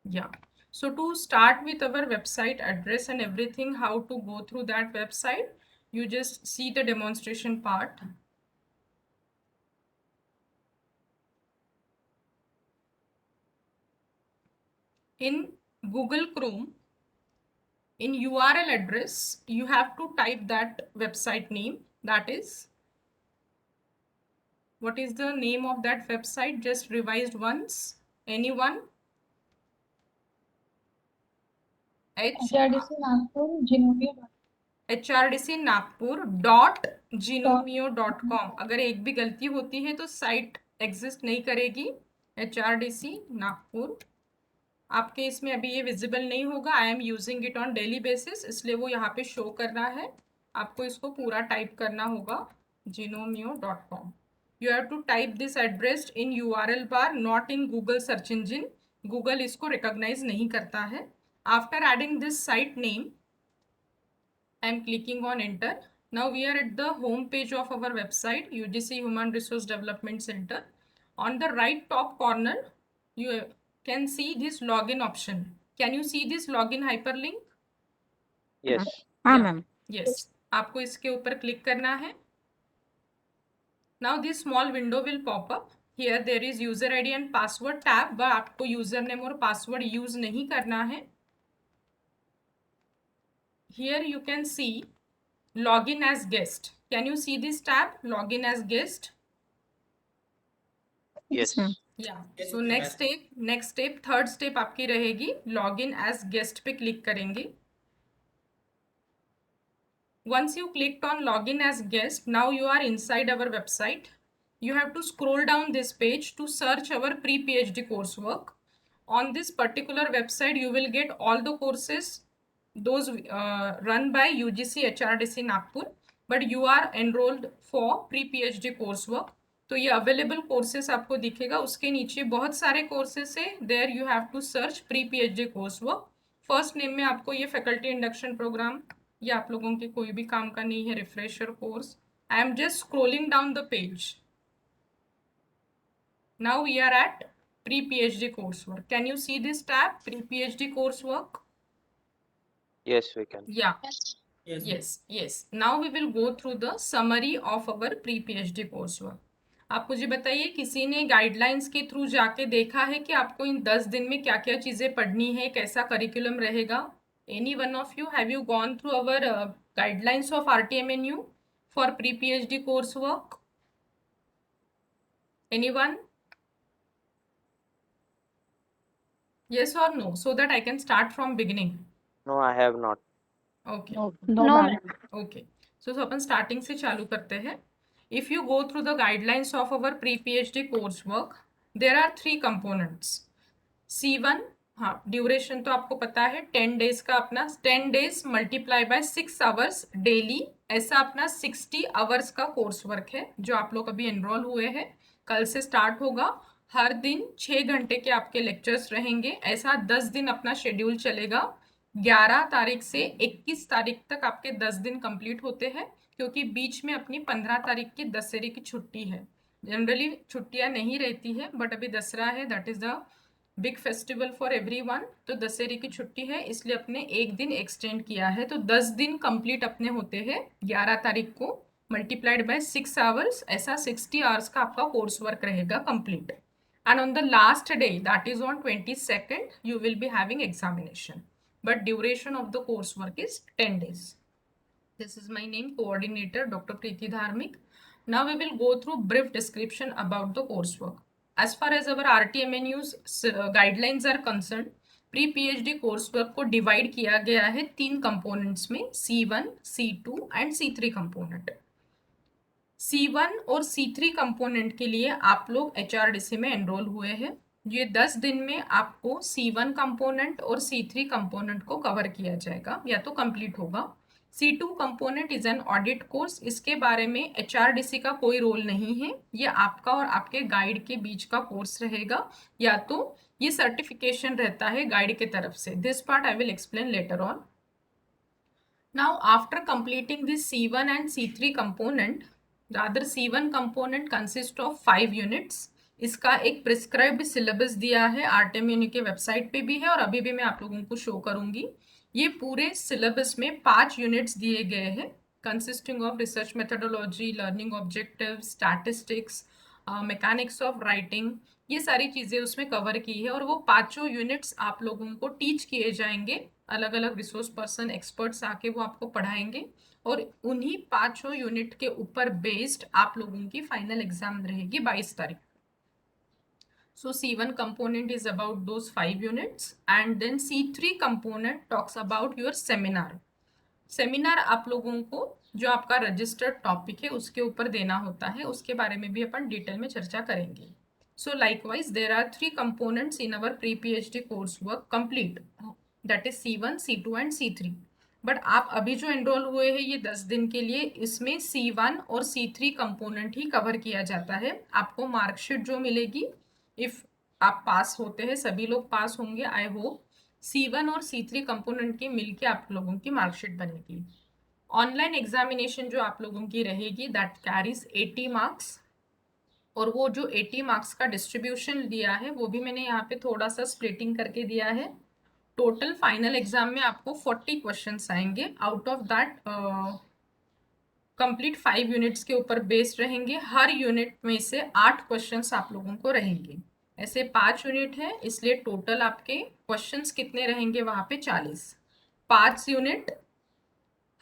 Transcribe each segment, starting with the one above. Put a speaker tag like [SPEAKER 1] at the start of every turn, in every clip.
[SPEAKER 1] Yeah. So to start with our website address and everything, how to go through that website, you just see the demonstration part. In Google Chrome, in URL address, you have to type that website name. That is, what is the name of that website? Just revised once. Anyone?
[SPEAKER 2] HRDC Nagpur Genomio.
[SPEAKER 1] hrdcnagpur.genomio.com. अगर एक भी गलती होती है तो site exist नहीं करेगी. HRDC Nagpur आपके इसमें अभी ये विजिबल नहीं होगा. I am using it on daily basis, इसलिए वो यहाँ पे शो कर रहा है. आपको इसको पूरा टाइप करना होगा, genomio.com. You have to type this address in URL bar, not in Google search engine. Google इसको recognize नहीं करता है. After adding this site name, I am clicking on enter. Now we are at the home page of our website, UGC Human Resource Development Center. On the right top corner, you can see this login option. Can you see this login hyperlink?
[SPEAKER 3] Yes.
[SPEAKER 4] हाँ
[SPEAKER 1] Yeah.
[SPEAKER 4] Ma'am.
[SPEAKER 1] Yes. आपको इसके ऊपर click करना है. Now this small window will pop up. Here there is user ID and password tab, but आपको username और password use नहीं करना है. Here you can see login as guest. Can you see this tab, login as guest?
[SPEAKER 3] Yes.
[SPEAKER 1] Yeah. So next step, third step आपकी रहेगी login as guest पे click करेंगे. Once you clicked on login as guest, now you are inside our website. You have to scroll down this page to search our pre-PhD coursework. On this particular website, you will get all the courses, those run by UGC HRDC Nagpur, but you are enrolled for pre-PhD coursework. तो ये available courses आपको दिखेगा. उसके नीचे बहुत सारे courses है. There you have to search pre PhD coursework. First name में आपको ये फैकल्टी इंडक्शन प्रोग्राम, ये आप लोगों के कोई भी काम का नहीं है, refresher course. I am just scrolling down the page. Now we are at pre PhD coursework. Can you see this tab, pre PhD coursework?
[SPEAKER 3] Yes, we can.
[SPEAKER 1] Yeah. Yes. Now we will go through the summary of our pre PhD coursework. आप मुझे बताइए, किसी ने guidelines के through जाके देखा है कि आपको इन 10 दिन में क्या क्या चीज़ें पढ़नी है, कैसा करिकुलम रहेगा? Any one of you, have you gone through our guidelines of RTMNU for pre PhD course work? Anyone? Yes or no? So that I can start from beginning.
[SPEAKER 3] No, I have not.
[SPEAKER 1] Okay.
[SPEAKER 2] No, ma'am.
[SPEAKER 1] Okay. So upon starting से चालू करते हैं. If you go through the guidelines of our pre-PhD coursework, there are 3 components. C1, हाँ, duration तो आपको पता है 10 days का अपना, 10 days multiply by 6 hours daily, ऐसा अपना 60 आवर्स का कोर्स वर्क है जो आप लोग अभी एनरोल हुए हैं. कल से स्टार्ट होगा. हर दिन 6 घंटे के आपके लेक्चर्स रहेंगे. ऐसा 10 दिन अपना शेड्यूल चलेगा. 11 तारीख से 21 तारीख तक आपके 10 दिन कंप्लीट होते हैं, क्योंकि बीच में अपनी 15 तारीख की दशहरे की छुट्टी है. जनरली छुट्टियां नहीं रहती है, बट अभी दसरा है, that is the big festival for everyone. तो दशहरे की छुट्टी है, इसलिए अपने एक दिन एक्सटेंड किया है. तो 10 दिन कंप्लीट अपने होते हैं 11 तारीख को, मल्टीप्लाइड बाय 6 आवर्स, ऐसा 60 आवर्स का आपका कोर्स वर्क रहेगा complete. And on the last day, that is on 22nd, you will be having examination. But duration of the coursework is 10 days. This is my name, coordinator Dr. Preeti Dharmik. Now we will go through brief description about the coursework. As far as our RTMNU's guidelines are concerned, pre-PhD coursework को divide किया गया है 3 components में, C1, C2 and C3 component. C1 और C3 component के लिए आप लोग HRDC में एनरोल हुए हैं. ये 10 दिन में आपको C1 कंपोनेंट और C3 कंपोनेंट को कवर किया जाएगा या तो कंप्लीट होगा. C2 component is an audit course. इसके बारे में HRDC का कोई रोल नहीं है. ये आपका और आपके गाइड के बीच का कोर्स रहेगा, या तो ये सर्टिफिकेशन रहता है गाइड के तरफ से. This part I will explain later on. Now after completing this C1 and C3 component, the other C1 component consists of 5 units. इसका एक प्रिस्क्राइब्ड सिलेबस दिया है, आरटीएमएनयू के वेबसाइट पे भी है और अभी भी मैं आप लोगों को शो करूंगी। ये पूरे सिलेबस में 5 यूनिट्स दिए गए हैं, consisting of research methodology, learning objective, statistics, mechanics of writing, ये सारी चीज़ें उसमें कवर की है। और वो पांचों यूनिट्स आप लोगों को टीच किए जाएंगे, अलग अलग रिसोर्स पर्सन एक्सपर्ट्स आके वो आपको पढ़ाएंगे और उन्हीं पांचों यूनिट के ऊपर बेस्ड आप लोगों की फाइनल एग्जाम रहेगी 22 तारीख। So C1 component is about those 5 units and then C3 component talks about your seminar. Seminar आप लोगों को जो आपका रजिस्टर्ड टॉपिक है उसके ऊपर देना होता है, उसके बारे में भी अपन डिटेल में चर्चा करेंगे। So likewise there are 3 components in our pre PhD course work complete, that is C1, C2 and C3। But आप अभी जो एनरोल हुए हैं ये 10 दिन के लिए, इसमें C1 और C3 कंपोनेंट ही कवर किया जाता है। आपको मार्कशीट जो मिलेगी, इफ आप पास होते हैं, सभी लोग पास होंगे आई होप, C1 और C3 कंपोनेंट की मिलके आप लोगों की मार्कशीट बनेगी। ऑनलाइन एग्जामिनेशन जो आप लोगों की रहेगी दैट कैरीज 80 मार्क्स, और वो जो 80 मार्क्स का डिस्ट्रीब्यूशन दिया है वो भी मैंने यहाँ पे थोड़ा सा स्प्लिटिंग करके दिया है। टोटल फाइनल एग्जाम में आपको 40 क्वेश्चंस आएंगे, out of that complete 5 units के ऊपर बेस्ड रहेंगे। हर यूनिट में से 8 क्वेश्चंस आप लोगों को रहेंगे। ऐसे 5 यूनिट है, इसलिए टोटल आपके क्वेश्चंस कितने रहेंगे वहां पे 40। 5 यूनिट,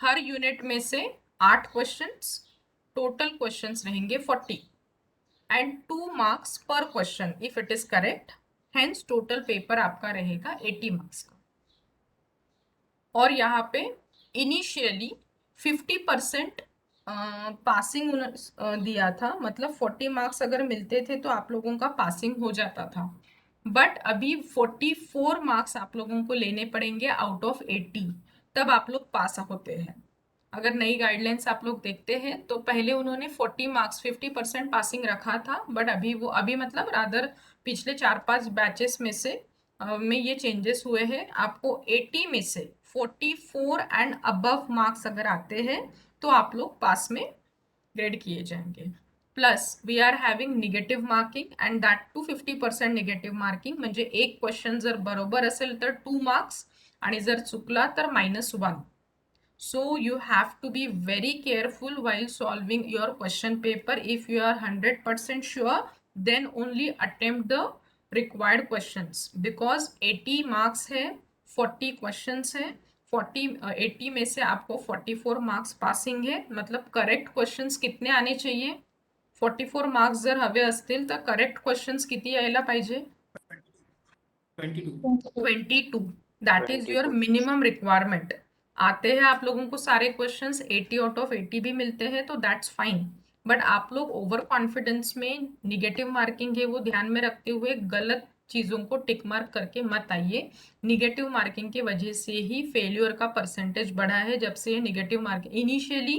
[SPEAKER 1] हर यूनिट में से 8 क्वेश्चंस, टोटल क्वेश्चंस रहेंगे 40 एंड 2 मार्क्स पर question if it is correct, hence total paper आपका रहेगा 80 मार्क्स का। और यहाँ पे इनिशियली 50% पासिंग दिया था, मतलब 40 मार्क्स अगर मिलते थे तो आप लोगों का पासिंग हो जाता था, बट अभी 44 मार्क्स आप लोगों को लेने पड़ेंगे आउट ऑफ 80, तब आप लोग पास होते हैं। अगर नई गाइडलाइंस आप लोग देखते हैं तो पहले उन्होंने 40 मार्क्स 50% पासिंग रखा था, बट अभी मतलब रादर पिछले 4-5 बैचेस में से में ये चेंजेस हुए हैं। आपको 80 में से 44 एंड अबव मार्क्स अगर आते हैं तो आप लोग पास में ग्रेड किए जाएंगे। Plus we are having negative marking and that too 50% negative marking, म्हणजे एक क्वेश्चन जर बरोबर असेल तर 2 मार्क्स आणि जर चुकला तर -1. So you have to be very careful while solving your question paper. If you are 100% sure, then only attempt the required questions, because 80 marks है, 40 questions है, 80 में से आपको 44 मार्क्स पासिंग है, मतलब करेक्ट क्वेश्चंस कितने आने चाहिए? 44 मार्क्स जर हवे असतील तर करेक्ट क्वेश्चंस किती यायला पाहिजे? 22. That is your
[SPEAKER 3] 22.
[SPEAKER 1] Minimum requirement. आते हैं आप लोगों को सारे क्वेश्चंस 80 आउट ऑफ 80 भी मिलते हैं तो दैट्स फाइन, बट आप लोग ओवर कॉन्फिडेंस में निगेटिव मार्किंग है वो ध्यान में रखते हुए गलत चीज़ों को टिक मार्क करके मत आइए। निगेटिव मार्किंग की वजह से ही फेल्यूर का परसेंटेज बढ़ा है। जब से negative marking initially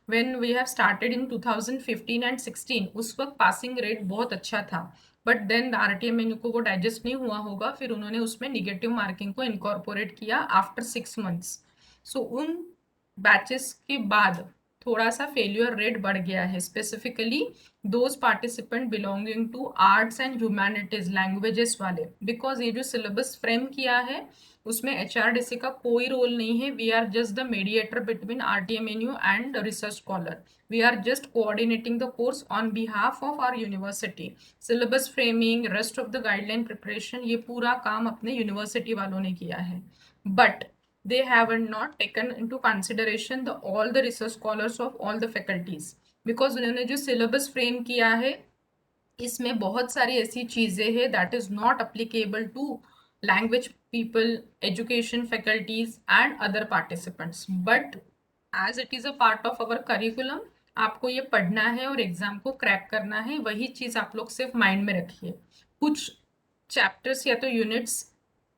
[SPEAKER 1] when we have started in 2015 and 16, उस वक्त पासिंग रेट बहुत अच्छा था, बट देन आरटीएमएनयू को वो डाइजेस्ट नहीं हुआ होगा, फिर उन्होंने उसमें निगेटिव मार्किंग को इनकॉर्पोरेट किया आफ्टर 6 मंथ्स। सो उन बैचेस के बाद थोड़ा सा फेल्यूर रेट बढ़ गया है, specifically those participant belonging to arts and humanities languages वाले, बिकॉज ये जो सिलेबस फ्रेम किया है उसमें एचआरडीसी का कोई रोल नहीं है। We are just the mediator between RTMNU and research scholar. We are just coordinating the course on behalf of our university. Syllabus framing, rest of the guideline preparation, ये पूरा काम अपने यूनिवर्सिटी वालों ने किया है, but they have not taken into consideration all the research scholars of all the faculties, because उन्होंने जो syllabus frame किया है इसमें बहुत सारी ऐसी चीजें हैं that is not applicable to language people, education faculties and other participants, but as it is a part of our curriculum, आपको ये पढ़ना है और एग्जाम को क्रैक करना है, वही चीज आप लोग सिर्फ माइंड में रखिए। कुछ चैप्टर्स या तो यूनिट्स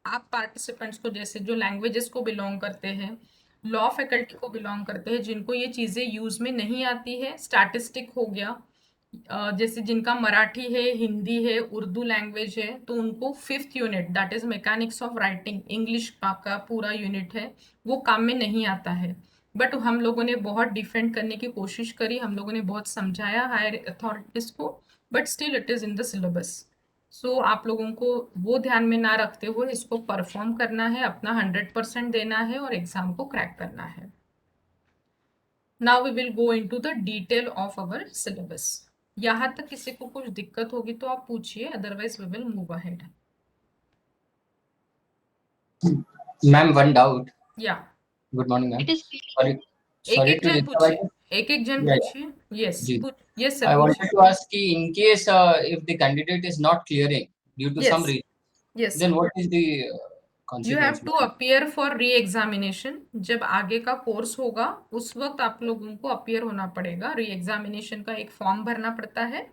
[SPEAKER 1] आप पार्टिसिपेंट्स को, जैसे जो लैंग्वेजेस को बिलोंग करते हैं, लॉ फैकल्टी को बिलोंग करते हैं, जिनको ये चीज़ें यूज़ में नहीं आती है, स्टैटिस्टिक हो गया, जैसे जिनका मराठी है, हिंदी है, उर्दू लैंग्वेज है, तो उनको 5th unit that is mechanics of writing, English का पूरा यूनिट है, वो काम में नहीं आता है। बट हम लोगों ने बहुत डिफेंड करने की कोशिश करी, हम लोगों ने बहुत समझाया हायर अथॉरिटीज़ को, but still it is in the syllabus. So आप लोगों को वो ध्यान में ना रखते हुए इसको परफॉर्म करना है, अपना 100% देना है और एग्जाम को क्रैक करना है. Now we will go into the detail of our syllabus. यहाँ तक किसी को कुछ दिक्कत होगी तो आप पूछिए, otherwise we will move ahead.
[SPEAKER 4] Ma'am, one doubt.
[SPEAKER 1] या
[SPEAKER 4] Good morning, ma'am.
[SPEAKER 2] It is
[SPEAKER 4] Sorry,
[SPEAKER 1] एक
[SPEAKER 4] sorry
[SPEAKER 1] एक
[SPEAKER 4] to
[SPEAKER 1] जन
[SPEAKER 4] disturb
[SPEAKER 1] पूछिए,
[SPEAKER 4] you.
[SPEAKER 1] एक एक जन
[SPEAKER 4] Yeah,
[SPEAKER 1] पूछिए. यस
[SPEAKER 4] जी.
[SPEAKER 1] यस सर
[SPEAKER 4] I wanted
[SPEAKER 1] पूछिए.
[SPEAKER 4] to ask कि in case if the candidate is not clearing due to some
[SPEAKER 1] yes
[SPEAKER 4] reason,
[SPEAKER 1] yes
[SPEAKER 4] then what is the
[SPEAKER 1] you have
[SPEAKER 4] consequence?
[SPEAKER 1] To appear for re examination. जब आगे का course होगा उस वक्त आप लोगों को अपीयर होना पड़ेगा. री एग्जामिनेशन का एक फॉर्म भरना पड़ता है.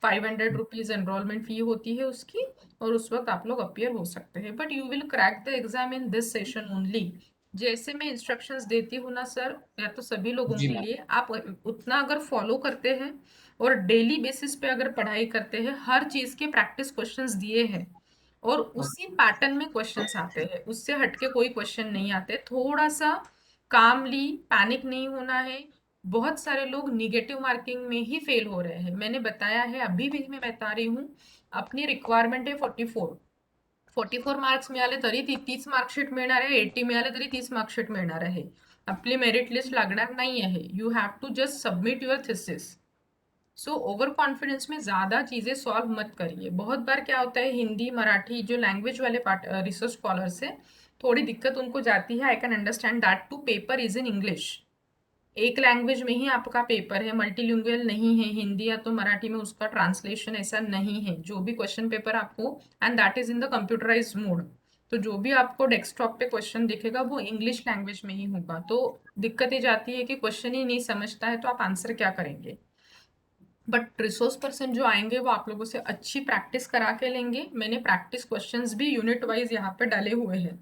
[SPEAKER 1] 500 रुपीज एनरोलमेंट फी होती है उसकी, और उस वक्त आप लोग अपीयर हो सकते हैं. But you will crack the exam in this session only. जैसे मैं इंस्ट्रक्शंस देती हूँ ना सर, या तो सभी लोगों
[SPEAKER 4] जी
[SPEAKER 1] के
[SPEAKER 4] मैम.
[SPEAKER 1] लिए आप उतना अगर फॉलो करते हैं और डेली बेसिस पे अगर पढ़ाई करते हैं, हर चीज के प्रैक्टिस क्वेश्चंस दिए हैं और उसी पैटर्न में क्वेश्चंस आते हैं, उससे हटके कोई क्वेश्चन नहीं आते. थोड़ा सा कामली, पैनिक नहीं होना है. बहुत सारे लोग निगेटिव मार्किंग में ही फेल हो रहे हैं. मैंने बताया है, अभी भी मैं बता रही हूँ. अपनी रिक्वायरमेंट आहे 44 मार्क्स मिळाले तरी 30 मार्कशीट मिळणार आहे, 80 मिळाले तरी 30 मार्कशीट मिळणार आहे. आपली मेरिट लिस्ट लागणार नाही आहे. You have to just submit your thesis. So overconfidence में ज़्यादा चीज़ें सॉल्व मत करिए. बहुत बार क्या होता है, हिंदी मराठी जो लैंग्वेज वाले पार्ट रिसर्च स्कॉलर्स है, थोड़ी दिक्कत उनको जाती है. I can understand that too. Paper is in English, एक लैंग्वेज में ही आपका पेपर है, मल्टीलिंगुअल नहीं है. हिंदी या तो मराठी में उसका ट्रांसलेशन ऐसा नहीं है. जो भी क्वेश्चन पेपर आपको, and that is in the computerise mode, तो जो भी आपको डेस्कटॉप पे क्वेश्चन दिखेगा वो इंग्लिश लैंग्वेज में ही होगा. तो दिक्कत ये जाती है कि क्वेश्चन ही नहीं समझता है तो आप आंसर क्या करेंगे. बट रिसोर्स पर्सन जो आएंगे वो आप लोगों से अच्छी प्रैक्टिस करा के लेंगे. मैंने प्रैक्टिस क्वेश्चंस भी यूनिट वाइज यहाँ पे डाले हुए हैं,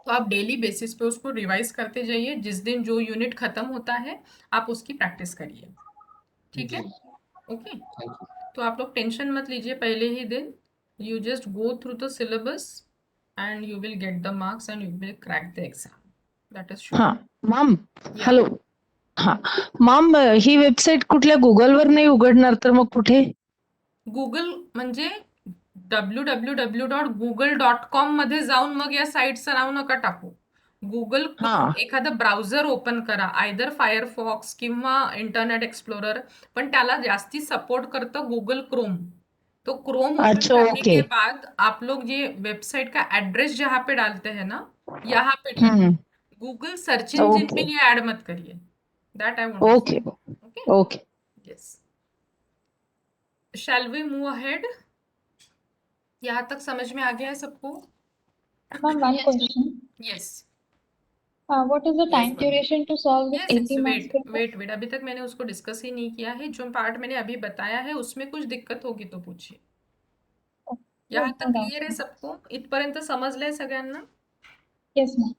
[SPEAKER 1] तो आप डेली बेसिस पे उसको रिवाइज करते जाइए. जिस दिन जो यूनिट खत्म होता है आप उसकी प्रैक्टिस करिए. ठीक है,
[SPEAKER 4] जी.
[SPEAKER 1] ओके.
[SPEAKER 4] Thank you.
[SPEAKER 1] तो आप लोग टेंशन मत लीजिए पहले ही दिन. You just go through the syllabus and you will get the marks and you will crack the exam. That is sure.
[SPEAKER 2] हा मॅम
[SPEAKER 1] या
[SPEAKER 2] हॅलो. हा मॅम, ही वेबसाईट कुठल्या गुगलवर नाही उघडणार तर मग कुठे?
[SPEAKER 1] गुगल म्हणजे www.google.com मध्ये जाऊन मग या साईटचं नाव नका टाकू. गुगल
[SPEAKER 2] हा
[SPEAKER 1] एखादं ब्राउझर ओपन करा, आयदर फायरफॉक्स किंवा इंटरनेट एक्सप्लोरर. पण त्याला जास्ती सपोर्ट करतं गुगल क्रोम. तो क्रोम ओपन
[SPEAKER 2] अच्छा
[SPEAKER 1] करने
[SPEAKER 2] ओके.
[SPEAKER 1] के बाद आप लोग ये वेबसाइट का एड्रेस जहाँ पे डालते हैं ना, यहाँ पे डालिए. गूगल सर्च इंजिन पे
[SPEAKER 2] ओके
[SPEAKER 1] ये ऐड मत करिए. That I want to
[SPEAKER 2] okay
[SPEAKER 1] say. Okay,
[SPEAKER 2] okay.
[SPEAKER 1] Yes. Shall we move ahead? यहाँ तक समझ में आ गया है सबको?
[SPEAKER 2] Ma'am, one question.
[SPEAKER 1] Yes
[SPEAKER 2] What is the time duration to solve this
[SPEAKER 1] yes yes.
[SPEAKER 2] 80 marks
[SPEAKER 1] wait
[SPEAKER 2] paper?
[SPEAKER 1] Wait wait, अभी तक मैंने उसको डिस्कस ही नहीं किया है. जो पार्ट मैंने अभी बताया है उसमें कुछ दिक्कत होगी तो पूछिए.
[SPEAKER 2] No,
[SPEAKER 1] यहाँ
[SPEAKER 2] no
[SPEAKER 1] तक
[SPEAKER 2] doubt.
[SPEAKER 1] क्लियर है सबको? इथपर्यंत समजलंय सगळ्यांना?
[SPEAKER 2] Yes, ma'am.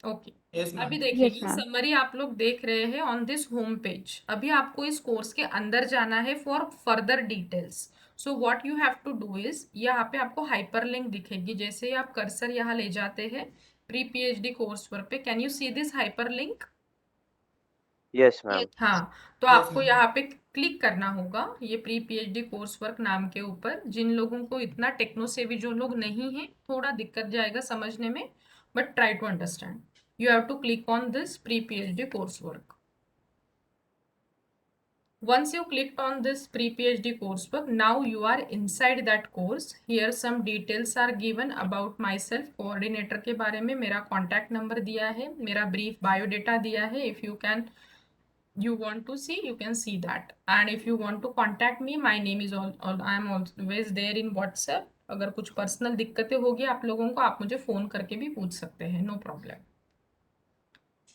[SPEAKER 1] ओके. अभी
[SPEAKER 2] Yes,
[SPEAKER 1] देखिए,
[SPEAKER 2] ma'am.
[SPEAKER 1] समरी आप लोग देख रहे हैं ऑन दिस होम पेज. अभी आपको इस कोर्स के अंदर जाना है for further details. So what you have to do is, यहाँ पे आपको हाइपरलिंक दिखेगी. जैसे ही आप कर्सर यहाँ ले जाते हैं प्री पीएचडी कोर्स वर्क पे, can you see this hyperlink?
[SPEAKER 3] Yes, ma'am.
[SPEAKER 1] हाँ, तो आपको यहाँ पे क्लिक करना होगा ये प्री पीएचडी कोर्स वर्क नाम के ऊपर. जिन लोगों को इतना टेक्नो सेवी जो लोग नहीं है, थोड़ा दिक्कत जाएगा समझने में, but try to understand. You have to click on this pre-PhD coursework. Once you clicked on this pre-PhD coursework, now you are inside that course. Here some details are given about myself. Coordinator के बारे में मेरा contact number दिया है, मेरा brief biodata दिया है. If you want to see, you can see that. And if you want to contact me, my name is I am always there in WhatsApp. अगर कुछ पर्सनल दिक्कतें होगी आप लोगों को, आप मुझे फोन करके भी पूछ सकते हैं, no problem.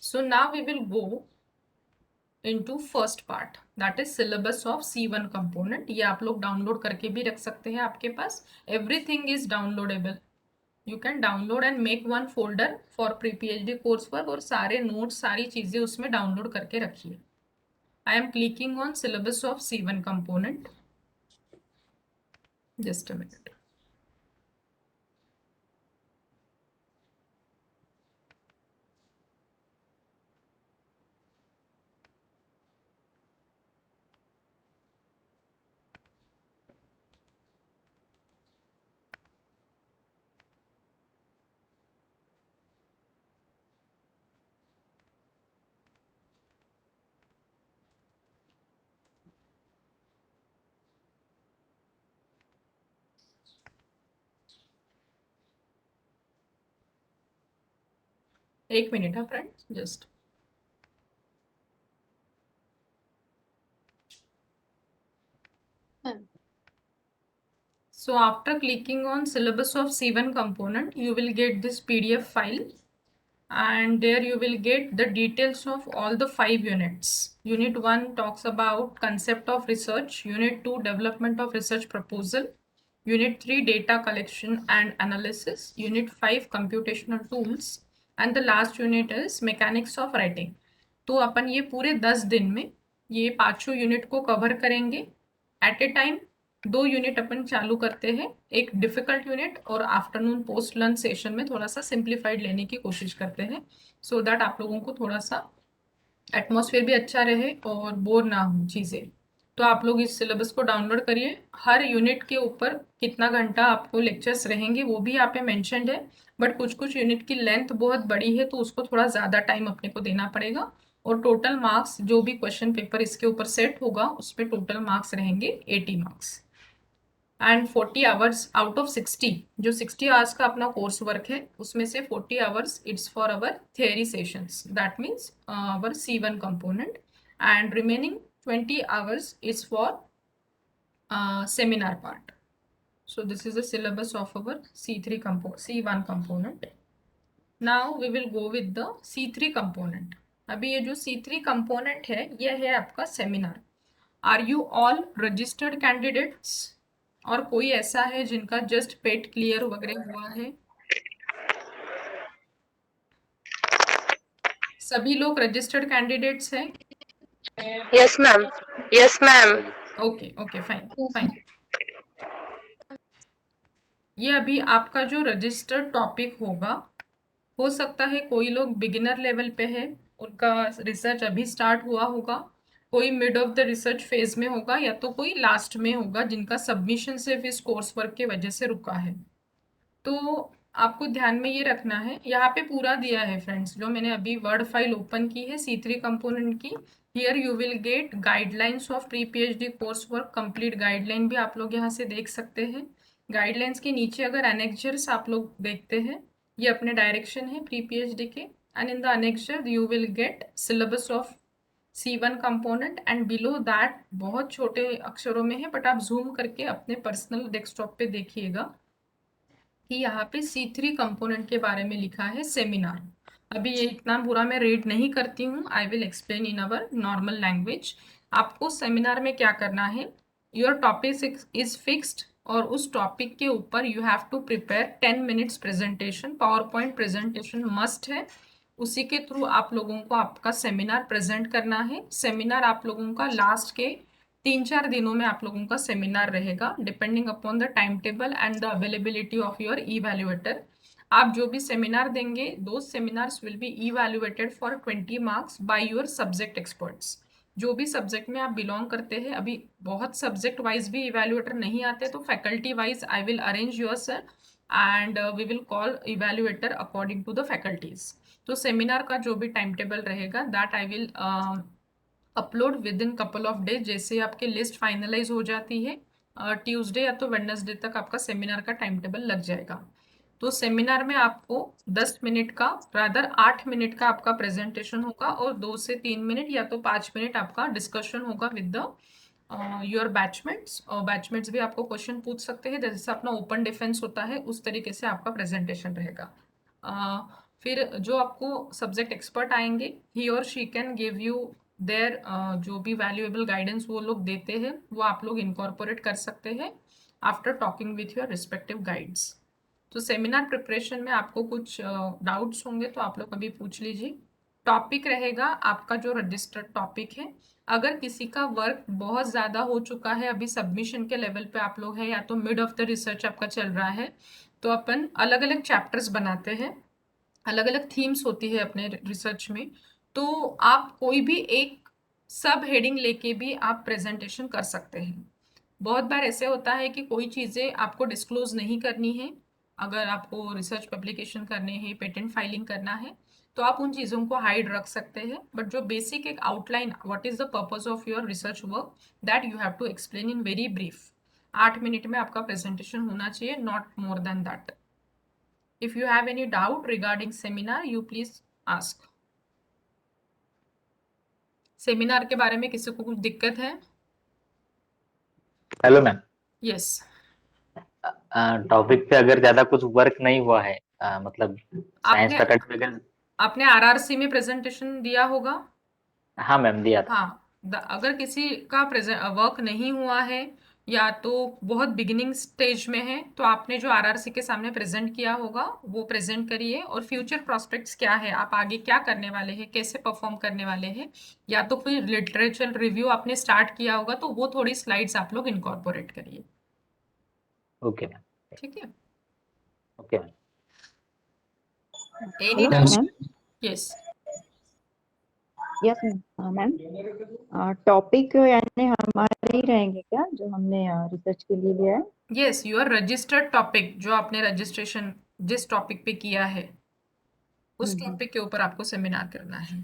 [SPEAKER 1] So now we will go into first part, that is syllabus of C1 component. ये आप लोग डाउनलोड करके भी रख सकते हैं आपके पास. Everything is downloadable. You can download and make one folder for pre-PhD coursework और सारे नोट्स, सारी चीजें उसमें डाउनलोड करके रखिए. I am clicking on syllabus of C1 component. Just a minute. एक मिनट है friends, just so after clicking on syllabus of C1 component, you will get this PDF file, and there you will get the details of all the 5 units. Unit 1 talks about concept of research, Unit 2 development of research proposal, Unit 3 data collection and analysis, Unit 5 computational tools, and the last unit is mechanics of writing. तो अपन ये पूरे 10 दिन में ये पांचों unit को cover करेंगे eight ए time. 2 unit अपन चालू करते हैं, एक डिफिकल्ट यूनिट और आफ्टरनून पोस्ट लंच सेशन में थोड़ा सा सिंप्लीफाइड लेने की कोशिश करते हैं, सो दैट आप लोगों को थोड़ा सा एटमॉस्फेयर भी अच्छा रहे और बोर ना हो चीज़ें। तो आप लोग इस सिलेबस को डाउनलोड करिए। हर यूनिट के ऊपर कितना घंटा आपको लेक्चर्स रहेंगे वो भी यहाँ पे मेंशन्ड है, बट कुछ कुछ यूनिट की लेंथ बहुत बड़ी है तो उसको थोड़ा ज़्यादा टाइम अपने को देना पड़ेगा। और टोटल मार्क्स जो भी क्वेश्चन पेपर इसके ऊपर सेट होगा उस पर टोटल मार्क्स रहेंगे 80 marks and 40 hours out of 60। जो 60 आवर्स का अपना कोर्स वर्क है उसमें से 40 hours it's for our theory sessions, that means our C1 component, and remaining 20 hours is for seminar part. So this is the syllabus of our C1 component. Now we will go with the C3 component. अभी ये जो C3 component है ये है आपका seminar. Are you all registered candidates? और कोई ऐसा है जिनका जस्ट पेट क्लियर वगैरह हुआ है? सभी लोग रजिस्टर्ड कैंडिडेट्स हैं?
[SPEAKER 5] Yes, ma'am. Yes, ma'am.
[SPEAKER 1] Okay okay fine fine. ये अभी आपका जो रजिस्टर्ड टॉपिक होगा, हो सकता है कोई लोग बिगिनर लेवल पे है, उनका रिसर्च अभी स्टार्ट हुआ होगा, कोई mid of the research phase में होगा, या तो कोई लास्ट में होगा जिनका सबमिशन सिर्फ इस कोर्स वर्क की वजह से रुका है। तो आपको ध्यान में ये रखना है, यहाँ पे पूरा दिया है फ्रेंड्स, जो मैंने अभी वर्ड फाइल ओपन की है C3 कंपोनेंट की। Here you will gate guidelines of pre PhD course work, complete guideline भी आप लोग यहाँ से देख सकते हैं। गाइडलाइंस के नीचे अगर एनेक्चर्स आप लोग देखते हैं, ये अपने डायरेक्शन है प्री PhD के, and in the annexure you will gate syllabus of C1 component, and below that बहुत छोटे अक्षरों में है बट आप जूम करके अपने पर्सनल डेस्कटॉप पे देखिएगा कि यहाँ पे C3 कंपोनेंट के बारे में लिखा है सेमिनार। अभी ये इतना बुरा मैं रीड नहीं करती हूँ, I will explain in our normal language. आपको सेमिनार में क्या करना है, योर टॉपिक इज फिक्स्ड और उस टॉपिक के ऊपर you have to prepare 10 minutes presentation. Power point presentation must है, उसी के थ्रू आप लोगों को आपका सेमिनार प्रेजेंट करना है। सेमिनार आप लोगों का लास्ट के 3-4 दिनों में आप लोगों का सेमिनार रहेगा, depending upon the time table and the availability of your evaluator. आप जो भी सेमिनार देंगे, दो seminars will be evaluated for 20 marks by your subject experts. जो भी सब्जेक्ट में आप बिलोंग करते हैं, अभी बहुत सब्जेक्ट वाइज भी इवैल्यूएटर नहीं आते, तो faculty wise I will arrange your sir and we will call evaluator according to the faculties. तो सेमिनार का जो भी टाइम टेबल रहेगा that I will upload within couple of days. जैसे आपकी लिस्ट फाइनलाइज हो जाती है ट्यूसडे या तो वेडनेसडे तक आपका सेमिनार का टाइम टेबल लग जाएगा। तो सेमिनार में आपको 10 मिनट का, रादर 8 मिनट का आपका प्रेजेंटेशन होगा और 2 से 3 मिनट या तो 5 मिनट आपका डिस्कशन होगा विद द योर बैचमेट्स। और बैचमेट्स भी आपको क्वेश्चन पूछ सकते हैं, जैसे अपना ओपन डिफेंस होता है उस तरीके से आपका प्रेजेंटेशन रहेगा। फिर जो आपको सब्जेक्ट एक्सपर्ट आएंगे, ही और she can give you their जो भी वैल्यूएबल गाइडेंस वो लोग देते हैं वो आप लोग इनकॉर्पोरेट कर सकते हैं after talking with your respective guides. तो सेमिनार प्रिपरेशन में आपको कुछ डाउट्स होंगे तो आप लोग अभी पूछ लीजिए। टॉपिक रहेगा आपका जो रजिस्टर्ड टॉपिक है। अगर किसी का वर्क बहुत ज़्यादा हो चुका है, अभी सबमिशन के लेवल पे आप लोग हैं या तो मिड ऑफ द रिसर्च आपका चल रहा है, तो अपन अलग अलग चैप्टर्स बनाते हैं, अलग अलग थीम्स होती है अपने रिसर्च में। तो आप कोई भी एक सब हेडिंग लेके भी आप प्रेजेंटेशन कर सकते हैं। बहुत बार ऐसे होता है कि कोई चीज़ें आपको डिस्क्लोज नहीं करनी है, अगर आपको रिसर्च पब्लिकेशन करने हैं, पेटेंट फाइलिंग करना है, तो आप उन चीज़ों को हाइड रख सकते हैं। बट जो बेसिक एक outline, what is the purpose of your research work, that you have to explain in very brief. 8 minute में आपका प्रेजेंटेशन होना चाहिए, not more than that. If you have any doubt regarding seminar, you please ask. Seminar के बारे में किसी को कुछ दिक्कत है?
[SPEAKER 6] Hello ma'am.
[SPEAKER 1] यस।
[SPEAKER 6] टॉपिक पे अगर ज्यादा कुछ वर्क नहीं हुआ है, मतलब साइंस
[SPEAKER 1] आपने
[SPEAKER 6] फैकल्टी में अगर।
[SPEAKER 1] आपने आरआरसी में प्रेजेंटेशन दिया होगा।
[SPEAKER 6] हाँ मैम, दिया था।
[SPEAKER 1] हाँ, अगर किसी का वर्क नहीं हुआ है या तो बहुत बिगिनिंग स्टेज में है, तो आपने जो आरआरसी के सामने प्रेजेंट किया होगा वो प्रेजेंट करिए, और फ्यूचर प्रोस्पेक्ट्स क्या है, आप आगे क्या करने वाले हैं, कैसे परफॉर्म करने वाले हैं, या तो कोई लिटरेचर रिव्यू आपने स्टार्ट किया होगा तो वो थोड़ी स्लाइड्स आप लोग इनकॉर्पोरेट करिए।
[SPEAKER 6] Okay ma'am.
[SPEAKER 1] ठीक है।
[SPEAKER 6] Okay ma'am.
[SPEAKER 1] Any
[SPEAKER 7] hello
[SPEAKER 1] doubt?
[SPEAKER 7] Ma'am.
[SPEAKER 1] Yes.
[SPEAKER 7] Yes ma'am. Topic यानी हमारे ही रहेंगे क्या, जो हमने रिसर्च के लिए लिया है?
[SPEAKER 1] यस, योर रजिस्टर्ड टॉपिक, जो आपने रजिस्ट्रेशन जिस टॉपिक पे किया है उस टॉपिक के ऊपर आपको सेमिनार करना है।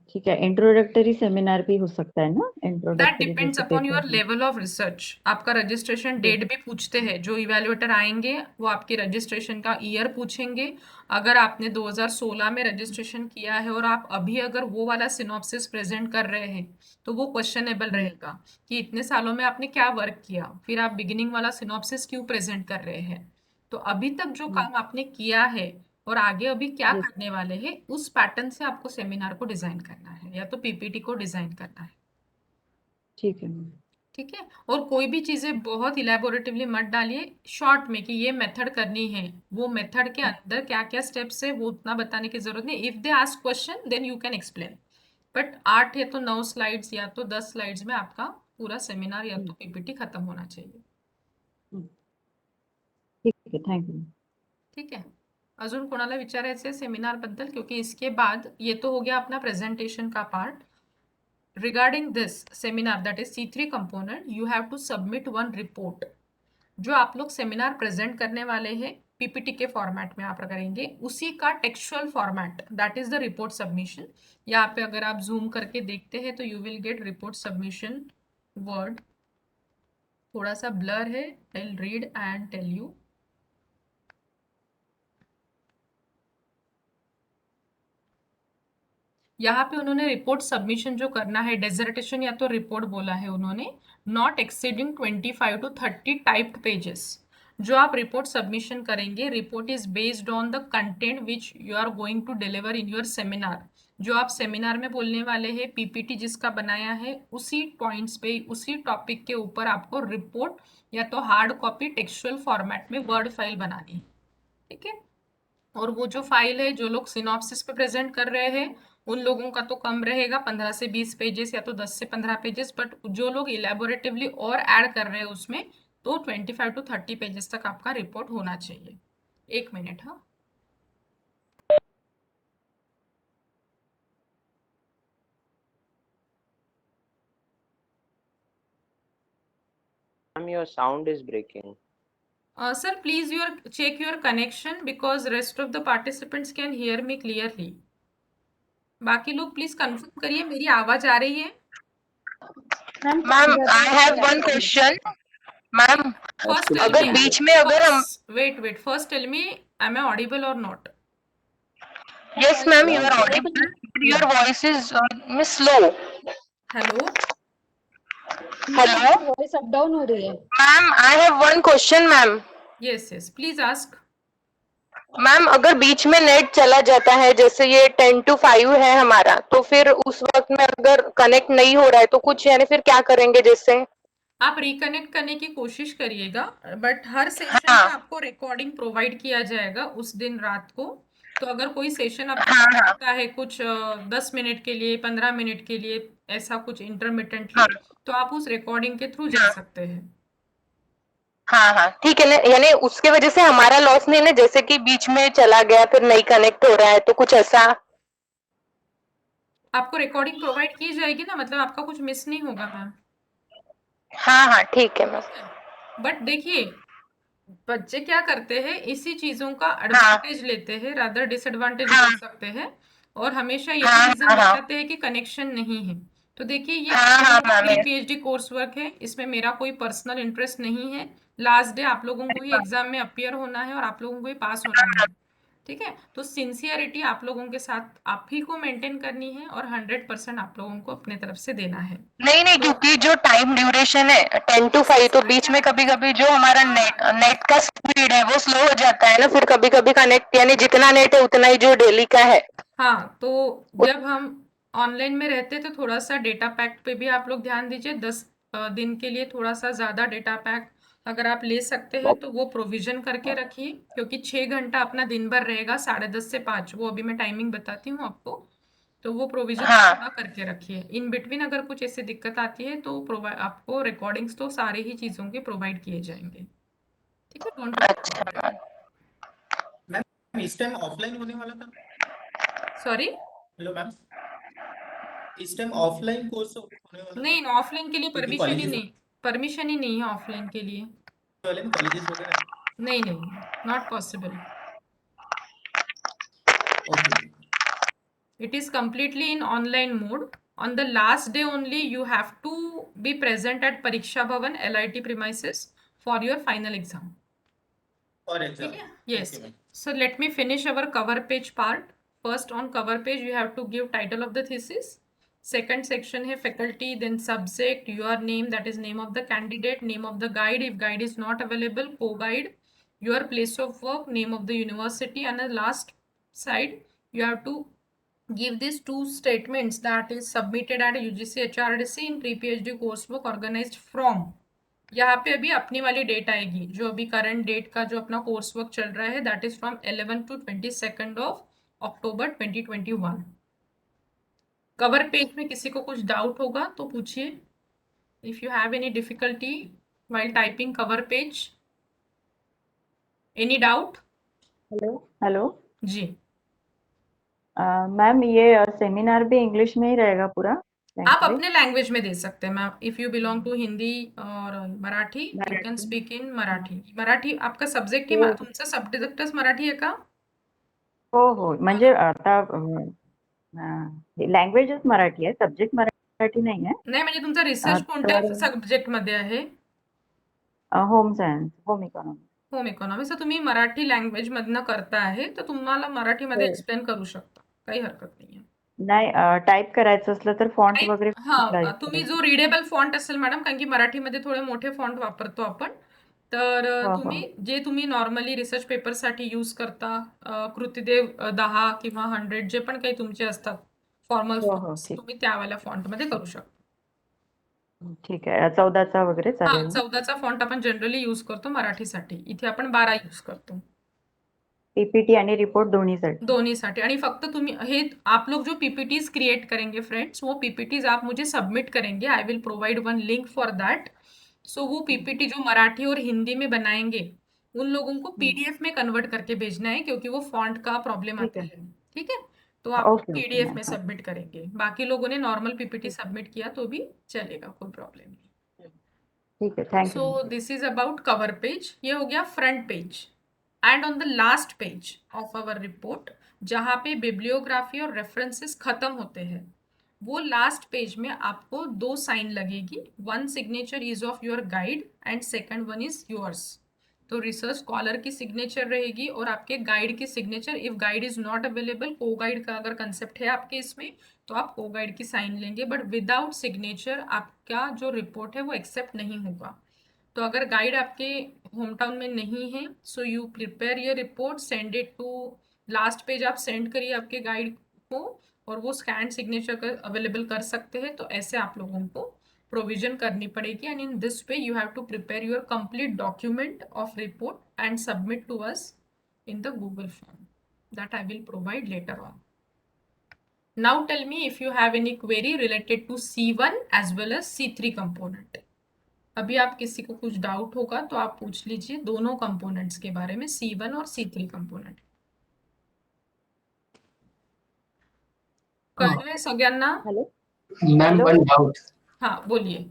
[SPEAKER 7] ठीक है, इंट्रोडक्टरी सेमिनार भी हो सकता है ना?
[SPEAKER 1] दैट
[SPEAKER 7] इंट्रोडक्टरी
[SPEAKER 1] डिपेंड्स
[SPEAKER 7] जैसे
[SPEAKER 1] अपॉन
[SPEAKER 7] पेपर
[SPEAKER 1] योर
[SPEAKER 7] में।
[SPEAKER 1] Level of research. आपका रजिस्ट्रेशन डेट भी पूछते हैं, जो इवैल्यूएटर आएंगे वो आपकी रजिस्ट्रेशन का ईयर पूछेंगे। अगर आपने 2016 में रजिस्ट्रेशन किया है और आप अभी अगर वो वाला सिनॉप्सिस प्रेजेंट कर रहे हैं तो वो क्वेश्चनेबल रहेगा कि इतने सालों में आपने क्या वर्क किया, फिर आप बिगिनिंग वाला सिनॉप्सिस क्यों प्रेजेंट कर रहे हैं। तो अभी तक जो काम आपने किया है और आगे अभी क्या
[SPEAKER 7] यस,
[SPEAKER 1] करने वाले हैं, उस पैटर्न से आपको सेमिनार को डिजाइन करना है या तो पीपीटी को डिजाइन करना है।
[SPEAKER 7] ठीक है मैम।
[SPEAKER 1] ठीक है। और कोई भी चीजें बहुत इलेबोरेटिवली मत डालिए, शॉर्ट में कि ये मेथड करनी है, वो मेथड के अंदर क्या क्या स्टेप्स है वो उतना बताने की जरूरत नहीं। If they ask question then you can explain, but 8 या तो 9 स्लाइड्स या तो 10 स्लाइड्स में आपका पूरा सेमिनार या तो पीपीटी खत्म होना चाहिए।
[SPEAKER 7] ठीक है, थैंक यू।
[SPEAKER 1] ठीक आहे. अजून कोणाला विचारायचं आहे सेमिनार बद्दल, क्योंकि इसके बाद ये तो हो गया अपना प्रेजेंटेशन का part. Regarding this seminar that is C3 component, you have to submit one report. जो आप लोग सेमिनार प्रेजेंट करने वाले हैं पीपीटी के फॉर्मेट में आप करेंगे, उसी का textual format that is the report submission. यहाँ पे अगर आप जूम करके देखते हैं तो you will get report submission word, थोड़ा सा ब्लर है, I will read and tell you. यहाँ पे उन्होंने रिपोर्ट सबमिशन जो करना है, डेजर्टेशन या तो रिपोर्ट बोला है उन्होंने, not exceeding 25 to 30 typed pages. जो आप रिपोर्ट सबमिशन करेंगे, report is based on the content which you are going to deliver in your seminar. जो आप सेमिनार में बोलने वाले हैं, पीपीटी जिसका बनाया है, उसी पॉइंट्स पे, उसी टॉपिक के ऊपर आपको रिपोर्ट या तो हार्ड कॉपी टेक्सचुअल फॉर्मेट में वर्ड फाइल बनानी है। ठीक है। और वो जो फाइल है, जो लोग सिनॉप्सिस पे प्रेजेंट कर रहे हैं उन लोगों का तो कम रहेगा, 15 से 20 पेजेस या तो 10 से 15 पेजेस, बट जो लोग इलेबोरेटिवली और ऐड कर रहे हैं उसमें, तो 25 to 30 पेजेस तक आपका रिपोर्ट होना चाहिए। 1 मिनट। हाँ,
[SPEAKER 3] Ma'am, your sound is breaking.
[SPEAKER 1] Sir please check your connection because rest of the participants can hear me clearly. बाकी लोग प्लीज कंफर्म करिए मेरी आवाज आ रही है।
[SPEAKER 5] Ma'am I have one question. Ma'am
[SPEAKER 1] first tell
[SPEAKER 5] अगर
[SPEAKER 1] मी,
[SPEAKER 5] बीच में अगर हम
[SPEAKER 1] wait first tell me, am I audible or not?
[SPEAKER 5] Yes ma'am you are audible, your voice is miss slow.
[SPEAKER 1] Hello.
[SPEAKER 5] Hello
[SPEAKER 8] voice up down हो रही है।
[SPEAKER 5] Ma'am I have one question ma'am.
[SPEAKER 1] Yes please ask.
[SPEAKER 5] Ma'am अगर बीच में net चला जाता है, जैसे ये 10 to 5 है हमारा, तो फिर उस वक्त में अगर कनेक्ट नहीं हो रहा है तो कुछ यानी फिर क्या करेंगे? जैसे
[SPEAKER 1] आप रिकनेक्ट करने की कोशिश करिएगा, बट हर सेशन
[SPEAKER 5] हाँ।
[SPEAKER 1] का आपको रिकॉर्डिंग प्रोवाइड किया जाएगा उस दिन रात को। तो अगर कोई सेशन
[SPEAKER 5] हाँ,
[SPEAKER 1] आपका
[SPEAKER 5] हाँ।
[SPEAKER 1] होता है कुछ 10 मिनट के लिए, 15 मिनट के लिए, ऐसा कुछ इंटरमिटेंटली,
[SPEAKER 5] हाँ।
[SPEAKER 1] तो आप उस रिकॉर्डिंग के थ्रू जा सकते हैं।
[SPEAKER 5] हाँ हाँ ठीक है ना, यानी उसके वजह से हमारा लॉस नहीं ना, जैसे कि बीच में चला गया फिर नहीं कनेक्ट हो रहा है तो कुछ ऐसा।
[SPEAKER 1] आपको रिकॉर्डिंग प्रोवाइड की जाएगी ना, मतलब आपका कुछ मिस नहीं होगा मैम।
[SPEAKER 5] हाँ हाँ ठीक है मैम।
[SPEAKER 1] बट देखिए, बच्चे क्या करते हैं, इसी चीजों का एडवांटेज लेते हैं, रादर डिसएडवांटेज बोल सकते हैं, और हमेशा यही
[SPEAKER 5] हाँ,
[SPEAKER 1] रीजन
[SPEAKER 5] हाँ, हाँ।
[SPEAKER 1] बताते हैं कि कनेक्शन नहीं है। तो देखिए, ये
[SPEAKER 5] हाँ, मैम।
[SPEAKER 1] पीएचडी कोर्स वर्क है, इसमें मेरा कोई पर्सनल इंटरेस्ट नहीं है। लास्ट डे आप लोगों को ही एग्जाम में अपियर होना है और आप लोगों को ही पास होना है। ठीक है, तो सिंसियरिटी आप लोगों के साथ आप ही को मेंटेन करनी है और 100% आप लोगों को अपने तरफ से देना है।
[SPEAKER 5] नहीं नहीं, क्योंकि जो टाइम ड्यूरेशन है 10 to 5, तो बीच में कभी कभी जो हमारा नेट का स्पीड है वो स्लो हो जाता है ना, फिर कभी कभी कनेक्ट, यानी जितना नेट है उतना ही जो डेली का है।
[SPEAKER 1] हाँ, तो जब हम ऑनलाइन में रहते तो थोड़ा सा डेटा पैक पे भी आप लोग ध्यान दीजिए। 10 दिन के लिए थोड़ा सा ज़्यादा डेटा पैक अगर आप ले सकते हैं तो वो प्रोविजन करके रखिए, क्योंकि 6 घंटा अपना दिन भर रहेगा, 10:30 से 5, वो अभी मैं टाइमिंग बताती हूँ आपको। तो वो प्रोविजन
[SPEAKER 5] हाँ
[SPEAKER 1] पूरा करके रखिए। इन बिटवीन अगर कुछ ऐसी दिक्कत आती है तो आपको रिकॉर्डिंग्स तो सारे ही चीज़ों के प्रोवाइड किए जाएंगे। ठीक है, डोंट वरी
[SPEAKER 5] अच्छा
[SPEAKER 1] अबाउट इट।
[SPEAKER 5] मैम।
[SPEAKER 8] मैम इस टाइम ऑफलाइन होने वाला था।
[SPEAKER 1] सॉरी,
[SPEAKER 8] हेलो मैम, इस टाइम ऑफलाइन कोर्स होने वाला
[SPEAKER 1] नहीं,
[SPEAKER 8] था
[SPEAKER 1] ऑफलाइन के लिए
[SPEAKER 8] क्योंकि
[SPEAKER 1] परमिशन ही नहीं है ऑफलाइन के लिए।
[SPEAKER 8] वाले में कॉलेजेस वगैरह।
[SPEAKER 1] नहीं नहीं, not possible.
[SPEAKER 8] Okay.
[SPEAKER 1] It is completely in online mode. On the last day only, you have to be present at Pariksha Bhavan LIT premises for your final exam.
[SPEAKER 8] और एग्जाम।
[SPEAKER 1] ठीक है? Yes.
[SPEAKER 8] Okay, ma'am.
[SPEAKER 1] So let me finish our cover page part. First, on cover page, you have to give title of the thesis. Second section है faculty, then subject, your name, that is name of the candidate, name of the guide, if guide is not available, co-guide, your place of work, name of the university, and the last side, you have to give these two statements that is submitted at UGC HRDC in pre-PhD coursework organized from. यहाँ पे अभी अपनी वाली date आएगी, जो अभी current date का जो अपना कोर्स वर्क चल रहा है, that is from 11 to 22 of October 2021। Cover page में किसी को कुछ डाउट होगा तो पूछिए। If you have any difficulty while typing cover page, any doubt?
[SPEAKER 7] Hello hello
[SPEAKER 1] जी,
[SPEAKER 7] मैम ये सेमिनार भी इंग्लिश में ही रहेगा पूरा
[SPEAKER 1] आप
[SPEAKER 7] लैंग्वेज?
[SPEAKER 1] अपने लैंग्वेज में दे सकते हैं ma'am. If you belong to Hindi और Marathi, you can
[SPEAKER 7] Marathi
[SPEAKER 1] speak in Marathi. Marathi आपका सब्जेक्ट ही
[SPEAKER 7] हो
[SPEAKER 1] तुमचा सब्जेक्टच मराठी आहे का?
[SPEAKER 7] हो म्हणजे आता लँग्वेजच मराठी आहे, सब्जेक्ट मराठी नाही आहे.
[SPEAKER 1] नाही, म्हणजे तुमचा रिसर्च कोणत्या
[SPEAKER 7] तर
[SPEAKER 1] सब्जेक्ट मध्ये आहे?
[SPEAKER 7] Home science, home economics.
[SPEAKER 1] Home economics. तर तुम्ही मराठी लँग्वेज मधनं करता आहे तर तुम्हाला मराठीमध्ये
[SPEAKER 7] हो.
[SPEAKER 1] एक्सप्लेन करू शकता, काही हरकत नाहीये.
[SPEAKER 7] नाही टाईप करायचं असलं तर फॉन्ट वगैरे कुठला use
[SPEAKER 1] तुम्ही
[SPEAKER 7] करायचा?
[SPEAKER 1] जो रीडेबल फॉन्ट असेल मॅडम, कारण की मराठीमध्ये थोडे मोठे फॉन्ट वापरतो आपण, तर
[SPEAKER 7] हो.
[SPEAKER 1] तुम्ही नॉर्मली रिसर्च पेपरसाठी यूज करता, कृतिदेव 10 किंवा 100 जे पण काही तुमचे असतात फॉर्मल
[SPEAKER 7] हो,
[SPEAKER 1] फॉन्ट्स,
[SPEAKER 7] ठीक.
[SPEAKER 1] तुम्ही त्यावाल्या फॉन्टमध्ये करू शकता.
[SPEAKER 7] ठीक आहे. 14चा वगैरे
[SPEAKER 1] हा,
[SPEAKER 7] चालेल ना?
[SPEAKER 1] 14चा फॉन्ट आपण जनरली यूज करतो मराठीसाठी. इथे आपण 12 यूज करतो
[SPEAKER 7] पीपीटी आणि रिपोर्ट दोन्हीसाठी.
[SPEAKER 1] दोनों आणि फक्त तुम्ही हे आप लोग जो पीपीटीज क्रिएट करेंगे फ्रेंड्स, वो पीपीटीज आप मुझे सबमिट करेंगे. I will provide one link for that. So वो पीपीटी जो मराठी और हिंदी में बनाएंगे उन लोगों को पीडीएफ में कन्वर्ट करके भेजना है, क्योंकि वो फॉन्ट का प्रॉब्लम
[SPEAKER 7] ठीक
[SPEAKER 1] आता
[SPEAKER 7] है.
[SPEAKER 1] है. ठीक है, तो आप
[SPEAKER 7] ओके, ओके
[SPEAKER 1] पीडीएफ
[SPEAKER 7] मैम.
[SPEAKER 1] में सबमिट करेंगे. बाकी लोगों ने नॉर्मल पीपीटी सबमिट किया तो भी चलेगा, कोई प्रॉब्लम नहीं.
[SPEAKER 7] ठीक है, thank
[SPEAKER 1] so
[SPEAKER 7] you.
[SPEAKER 1] This is about cover page. ये हो गया front page. And on the last page of our report, जहाँ पे बिब्लियोग्राफी और रेफरेंसेस खत्म होते हैं, वो लास्ट पेज में आपको 2 साइन लगेगी. One signature is of your guide and second one is yours. तो रिसर्च स्कॉलर की सिग्नेचर रहेगी और आपके गाइड की signature. If guide is not available, को गाइड का अगर कंसेप्ट है आपके इसमें, तो आप को गाइड की साइन लेंगे, बट विदाउट सिग्नेचर आपका जो रिपोर्ट है वो एक्सेप्ट नहीं होगा. तो अगर गाइड आपके होम टाउन में नहीं है, so you prepare your report, send it to last page. आप सेंड करिए आपके गाइड को और वो स्कैन सिग्नेचर अवेलेबल कर सकते हैं. तो ऐसे आप लोगों को प्रोविजन करनी पड़ेगी. And in this way you have to prepare your complete document of report and submit to us in the Google form that I will provide later on. Now tell me if you have any query related to C1 as well as C3 component. अभी आप किसी को कुछ doubt होगा तो आप पूछ लीजिए दोनों कंपोनेंट्स के बारे में, C1 और C3 कंपोनेंट. कळलंय सगळ्यांना?
[SPEAKER 7] Hello.
[SPEAKER 4] Ma'am
[SPEAKER 7] Hello?
[SPEAKER 4] One doubt.
[SPEAKER 1] हाँ बोलिए.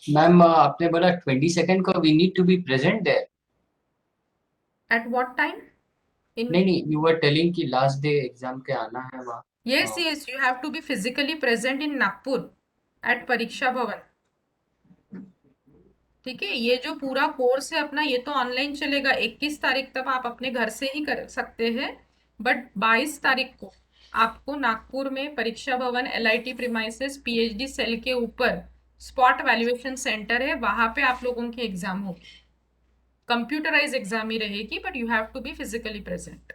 [SPEAKER 4] मैम आपने बोला 22 को we need to be present there.
[SPEAKER 1] At what time?
[SPEAKER 4] नहीं, यू वर टेलिंग कि लास्ट डे एग्जाम के आना है वहाँ.
[SPEAKER 1] Yes, yes, you have to be physically present in Nagpur at Pariksha Bhavan. ठीक है, ये जो पूरा कोर्स है अपना ये तो ऑनलाइन चलेगा, 21 तारीख तक आप अपने घर से ही कर सकते हैं, बट 22 तारीख को आपको नागपुर में परीक्षा भवन LIT प्रीमाइसेस PhD सेल के ऊपर स्पॉट वैल्यूएशन सेंटर है, वहां पे आप लोगों की एग्जाम होगी, कंप्यूटराइज एग्जाम ही रहेगी, but you have to be physically present.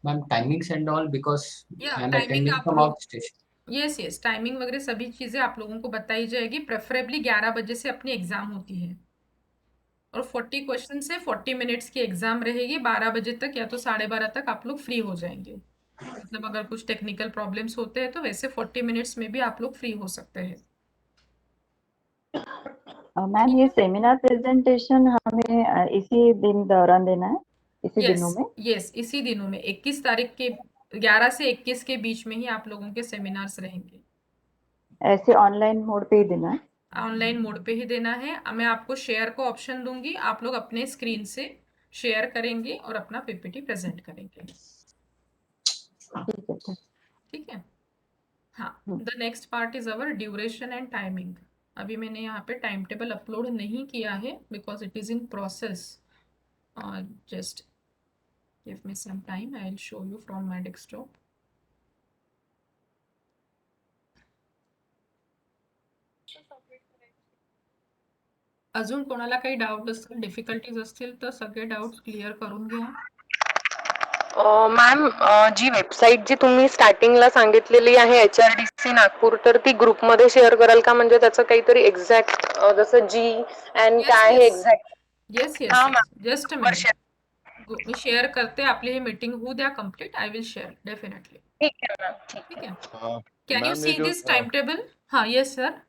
[SPEAKER 4] Ma'am timings and all because
[SPEAKER 1] या
[SPEAKER 4] आई एम
[SPEAKER 1] टाइमिंग
[SPEAKER 4] अटेंडिंग
[SPEAKER 1] आप
[SPEAKER 4] फ्रॉम
[SPEAKER 1] लोग,
[SPEAKER 4] outstation.
[SPEAKER 1] Yes yes, timing वगैरह सभी चीजें आप लोगों को बताई जाएगी, प्रेफरेबली 11 बजे से अपनी एग्जाम होती है, और 40 क्वेश्चन से 40 मिनट्स की एग्जाम रहेगी, 12 बजे तक या तो 12:30 तक आप लोग फ्री हो जाएंगे, मतलब अगर कुछ टेक्निकल प्रॉब्लम्स होते हैं तो वैसे 40 मिनट्स में भी आप लोग फ्री हो सकते हैं।
[SPEAKER 7] मैम
[SPEAKER 1] ठीक
[SPEAKER 7] ये
[SPEAKER 1] है,
[SPEAKER 7] सेमिनार प्रेजेंटेशन हमें इसी दिन दौरान देना है, इसी दिनों
[SPEAKER 1] यस
[SPEAKER 7] में?
[SPEAKER 1] यस, इसी दिनों में 21 तारीख के 11 से 21 के बीच में ही आप लोगों के सेमिनार्स रहेंगे।
[SPEAKER 7] ऐसे ऑनलाइन मोड पे ही देना है?
[SPEAKER 1] ऑनलाइन मोड पे ही देना है, मैं आपको शेयर का ऑप्शन दूंगी, आप लोग अपने स्क्रीन से शेयर करेंगे और अपना PPT प्रेजेंट करेंगे।
[SPEAKER 7] ठीक है, ठीक।
[SPEAKER 1] ठीक है, हाँ।
[SPEAKER 7] हम्म।
[SPEAKER 1] The next part is our duration and timing. अभी मैंने यहाँ पे टाइम टेबल अपलोड नहीं किया है because it is in process, और just give me some time, I will show you from my desktop. अजून कोणाला काही डाऊट असतील, डिफिकल्टीज असतील तर सगळे डाऊट्स क्लिअर करून घ्या.
[SPEAKER 5] मॅम, जी वेबसाईट जी तुम्ही स्टार्टिंगला सांगितलेली आहे HRDC नागपूर, तर ती ग्रुपमध्ये शेअर कराल का? म्हणजे त्याचं काहीतरी एक्झॅक्ट जसं GN
[SPEAKER 1] येस
[SPEAKER 5] काय आहे
[SPEAKER 1] येस
[SPEAKER 5] एक्झॅक्ट?
[SPEAKER 1] येस येस
[SPEAKER 5] हा
[SPEAKER 1] येस,
[SPEAKER 5] मॅम,
[SPEAKER 1] जस्ट अ
[SPEAKER 5] वर्ष.
[SPEAKER 1] मिनिट, मी शेअर करते, आपली ही मीटिंग होऊ द्या complete, I will share definitely.
[SPEAKER 5] ठीक आहे मॅम, ठीक
[SPEAKER 1] ठीक
[SPEAKER 5] आहे.
[SPEAKER 1] है, कैन यू
[SPEAKER 9] मैम ये
[SPEAKER 1] सी
[SPEAKER 9] जो
[SPEAKER 1] दिस टाइम टेबल? हाँ यस सर.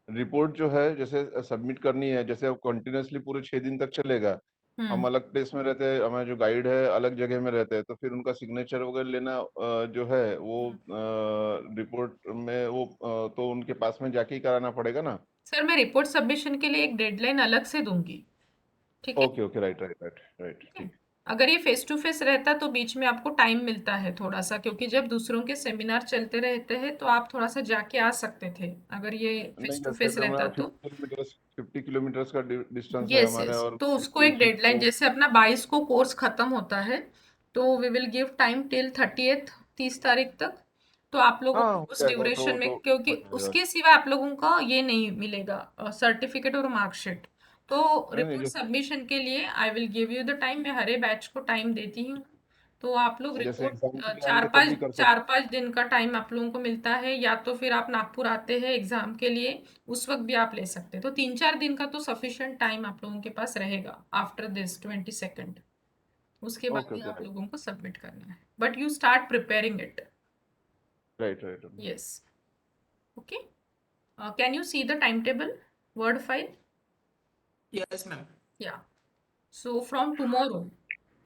[SPEAKER 9] रिपोर्ट जो है जैसे सबमिट करनी है, जैसे अब कंटिन्यूअसली पूरे 6 दिन तक चलेगा, हम अलग प्लेस में रहते हैं, हमारे जो गाइड है अलग जगह में रहते हैं, तो फिर उनका सिग्नेचर वगैरह लेना जो है वो रिपोर्ट में वो तो उनके पास में जाके ही कराना पड़ेगा ना?
[SPEAKER 1] सर मैं रिपोर्ट सबमिशन के लिए एक डेडलाइन अलग से दूंगी, ठीक है?
[SPEAKER 9] Okay okay, right right right right,
[SPEAKER 1] ठीक है,
[SPEAKER 9] ठीक।
[SPEAKER 1] अगर ये फेस टू फेस रहता तो बीच में आपको टाइम मिलता है थोड़ा सा, क्योंकि जब दूसरों के सेमिनार चलते रहते हैं तो आप थोड़ा सा जाके आ सकते थे, अगर ये
[SPEAKER 9] नहीं,
[SPEAKER 1] फेस टू
[SPEAKER 9] जैसे
[SPEAKER 1] फेस
[SPEAKER 9] अगर
[SPEAKER 1] रहता
[SPEAKER 9] हमारा
[SPEAKER 1] तो.
[SPEAKER 9] 50 किलोमीटर्स का डिस्टेंस है
[SPEAKER 1] यस
[SPEAKER 9] हमारे,
[SPEAKER 1] यस,
[SPEAKER 9] और
[SPEAKER 1] तो उसको एक
[SPEAKER 9] उसी
[SPEAKER 1] डेडलाइन,
[SPEAKER 9] को
[SPEAKER 1] जैसे अपना 22 को कोर्स खत्म होता है तो we will give time till 30 तारीख तक, तो आप लोगों
[SPEAKER 9] हाँ
[SPEAKER 1] को
[SPEAKER 9] हो
[SPEAKER 1] उस
[SPEAKER 9] जाएगा,
[SPEAKER 1] ड्यूरेशन
[SPEAKER 9] तो
[SPEAKER 1] में, क्योंकि
[SPEAKER 9] हो जाएगा।
[SPEAKER 1] उसके सिवा आप लोगों का ये नहीं मिलेगा सर्टिफिकेट और मार्कशीट, तो
[SPEAKER 9] नहीं नहीं,
[SPEAKER 1] रिपोर्ट सबमिशन के लिए I will give you the time, मैं हरे बैच को टाइम देती हूँ, तो आप लोग
[SPEAKER 9] जैसे
[SPEAKER 1] रिपोर्ट
[SPEAKER 9] एग्जाम के लिए
[SPEAKER 1] चार
[SPEAKER 9] आएंगे तब
[SPEAKER 1] पाँच
[SPEAKER 9] भी कर
[SPEAKER 1] चार
[SPEAKER 9] सकते
[SPEAKER 1] पाँच दिन का टाइम आप लोगों को मिलता है, या तो फिर आप नागपुर आते हैं एग्जाम के लिए उस वक्त भी आप ले सकते हैं, तो 3-4 दिन का तो सफिशिएंट टाइम आप लोगों के पास रहेगा आफ्टर दिस 22, उसके
[SPEAKER 9] हैं?
[SPEAKER 1] बाद
[SPEAKER 9] ओके
[SPEAKER 1] भी
[SPEAKER 9] ओके,
[SPEAKER 1] आप
[SPEAKER 9] राइट
[SPEAKER 1] लोगों को सबमिट करना है, but you start preparing it.
[SPEAKER 9] Right right.
[SPEAKER 1] Yes, okay. Can you see the time table word file?
[SPEAKER 8] Yes, ma'am.
[SPEAKER 1] या, सो फ्रॉम टुमारो,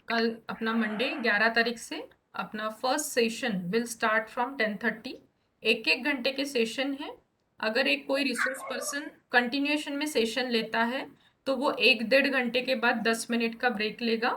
[SPEAKER 1] कल अपना मंडे 11 तारीख से अपना first session will start from 10:30, 1-1 घंटे के सेशन है. अगर एक कोई रिसोर्स पर्सन कंटिन्यूएशन में सेशन लेता है तो वो 1-1.5 घंटे के बाद 10 मिनट का ब्रेक लेगा,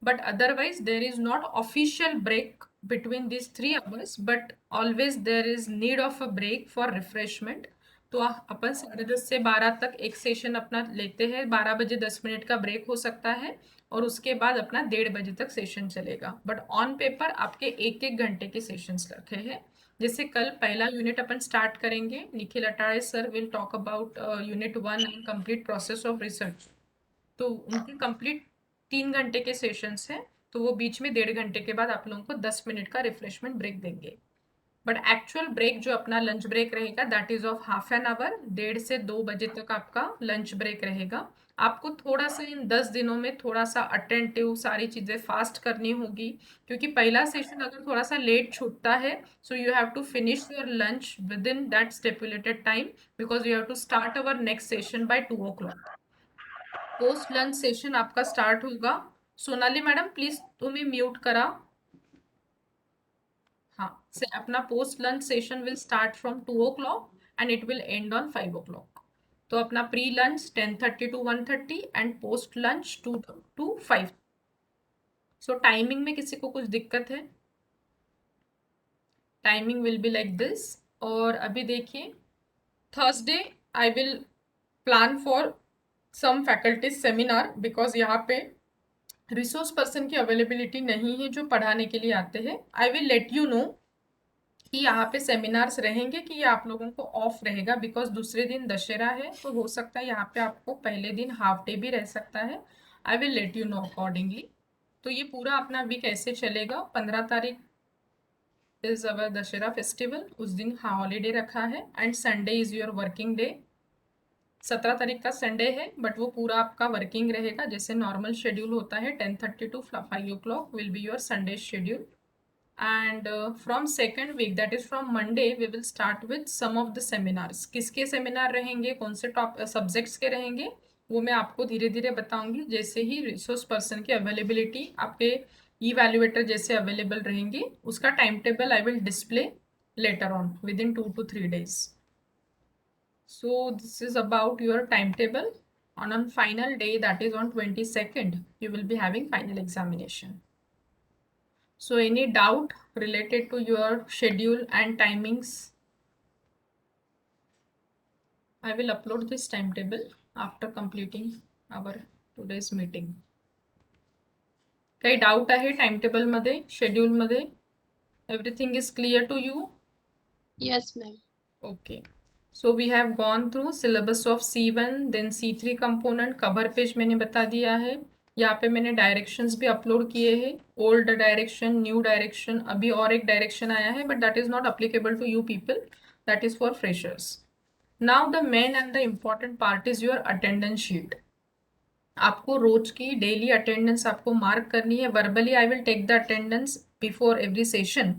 [SPEAKER 1] but otherwise there is not official break between this 3 hours, but always there is need of a break for refreshment. तो अपन 10:30 से 12 तक एक सेशन अपना लेते हैं, 12 बजे 10 मिनट का ब्रेक हो सकता है, और उसके बाद अपना 1:30 बजे तक सेशन चलेगा, बट ऑन पेपर आपके 1-1 घंटे के सेशंस रखे हैं. जैसे कल पहला यूनिट अपन स्टार्ट करेंगे, Nikhil Atare sir will talk about unit 1 and complete process of research, तो उनके कंप्लीट 3 घंटे के सेशंस हैं, तो वो बीच में 1.5 घंटे के बाद आप लोगों को 10 मिनट का रिफ्रेशमेंट ब्रेक देंगे, बट एक्चुअल ब्रेक जो अपना लंच ब्रेक रहेगा that is of half an hour, 1:30 से 2 बजे तक आपका लंच ब्रेक रहेगा. आपको थोड़ा सा इन 10 दिनों में थोड़ा सा अटेंटिव सारी चीज़ें फास्ट करनी होगी, क्योंकि पहला सेशन अगर थोड़ा सा लेट छूटता है so you have to finish your lunch within that stipulated time, because you have to start our next session by 2 o'clock. Post lunch session आपका स्टार्ट होगा. सोनाली मैडम प्लीज तुम्ही म्यूट करा. हाँ, से अपना post lunch session will start from 2 o'clock and it will end on 5 o'clock. तो अपना pre lunch 10:30 to 1:30 and post lunch 2 to 5. So timing में किसी को कुछ दिक्कत है? Timing will be like this. और अभी देखिए, Thursday I will plan for some faculties seminar, because यहाँ पे रिसोर्स पर्सन की अवेलेबिलिटी नहीं है जो पढ़ाने के लिए आते हैं. I will let you know कि यहाँ पे सेमिनार्स रहेंगे कि ये आप लोगों को ऑफ रहेगा, बिकॉज दूसरे दिन दशहरा है, तो हो सकता है यहाँ पे आपको पहले दिन हाफ डे भी रह सकता है. I will let you know accordingly. तो ये पूरा अपना वीक ऐसे चलेगा. 15 तारीख इज अवर दशहरा फेस्टिवल, उस दिन हॉलीडे रखा है, and Sunday is your working day. 17 तारीख का संडे है, बट वो पूरा आपका वर्किंग रहेगा जैसे नॉर्मल शेड्यूल होता है. 10:30 to 5 o'clock will be your Sunday schedule. And from second week, that is from Monday, we will start with some of the seminars. किसके सेमिनार रहेंगे, कौन से टॉप सब्जेक्ट्स के रहेंगे, वो मैं आपको धीरे धीरे बताऊंगी जैसे ही रिसोर्स पर्सन की अवेलेबिलिटी आपके इवैल्यूएटर जैसे अवेलेबल रहेंगे. उसका time table I will display later on with in 2 to 3 days. So this is about your timetable. On final day, that is on 22nd, you will be having final examination. So any doubt related to your schedule and timings? I will upload this timetable after completing our today's meeting. काही doubt आहे timetable मध्ये, schedule मध्ये? Everything is clear to you?
[SPEAKER 10] Yes, ma'am.
[SPEAKER 1] Okay. So we have gone through syllabus of C1, then C3 component. Cover page मैंने बता दिया है. यहाँ पे मैंने डायरेक्शंस भी अपलोड किए हैं. ओल्ड डायरेक्शन, न्यू डायरेक्शन, अभी और एक डायरेक्शन आया है, but that is not applicable to you people, that is for freshers. Now the main and the important part is your attendance sheet. आपको रोज की डेली अटेंडेंस आपको मार्क करनी है. Verbally I will take the attendance before every session,